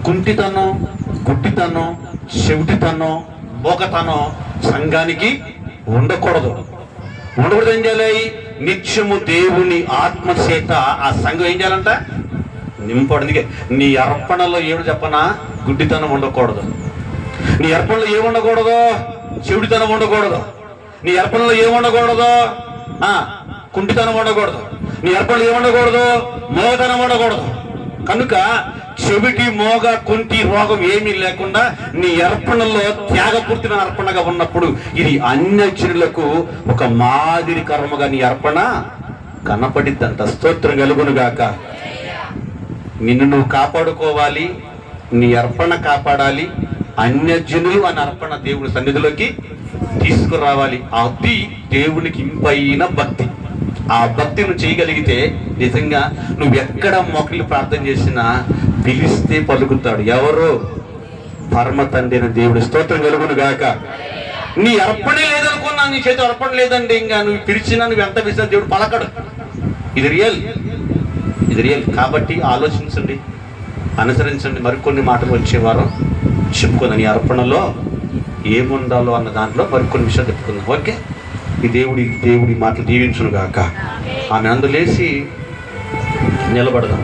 కుంటితనం, గుడ్డితనం, చెవిటితనం, మోకతనం సంఘానికి ఉండకూడదు. ఉండకూడదు. ఏం చేయాలి? నిత్యము దేవుని ఆత్మచేత ఆ సంఘం ఏం చేయాలంట? నింపడానికి. నీ అర్పణలో ఏమిటి చెప్పనా? గుడ్డితనం ఉండకూడదు. నీ అర్పణలో ఏముండకూడదు? చెవిటితనం ఉండకూడదు. నీ అర్పణలో ఏముండకూడదు? కుంటితనం ఉండకూడదు. నీ అర్పణలు ఏముండకూడదు? మోగతనం ఉండకూడదు. కనుక చెవిటి, మోగ, కుంటి రోగం ఏమీ లేకుండా నీ అర్పణలో త్యాగపూర్తిన అర్పణగా ఉన్నప్పుడు ఇది అన్యజనులకు ఒక మాదిరి కర్మగా నీ అర్పణ కనపడిద్దంట. స్తోత్రం కలుగును గాక. నిన్ను నువ్వు కాపాడుకోవాలి, నీ అర్పణ కాపాడాలి. అన్యజనులు అని అర్పణ దేవుడి సన్నిధిలోకి తీసుకురావాలి. అది దేవునికి ఇంపైన భక్తి. ఆ భక్తి నువ్వు చేయగలిగితే నిజంగా నువ్వు ఎక్కడ మొక్కలు ప్రార్థన చేసినా పిలిస్తే పలుకుతాడు. ఎవరు? పరమ తండ్రి అయిన దేవుడు. స్తోత్రం కలుగును గాక. నీ అర్పణ లేదనుకున్నా, నీ చేతి అర్పణ లేదండి, ఇంకా నువ్వు పిలిచినా నువ్వు ఎంత పిలిచినా దేవుడు పలకడు. ఇది రియల్, ఇది రియల్. కాబట్టి ఆలోచించండి, అనుసరించండి. మరికొన్ని మాటలు వచ్చేవారం చెప్పుకుందాం. నీ అర్పణలో ఏముండాలో అన్న దాంట్లో మరికొన్ని విషయాలు చెప్పుకుందాం. ఓకే? ఈ దేవుడి మాటలు దీవించును గాక. ఆమె అందులేసి నిలబడదాం.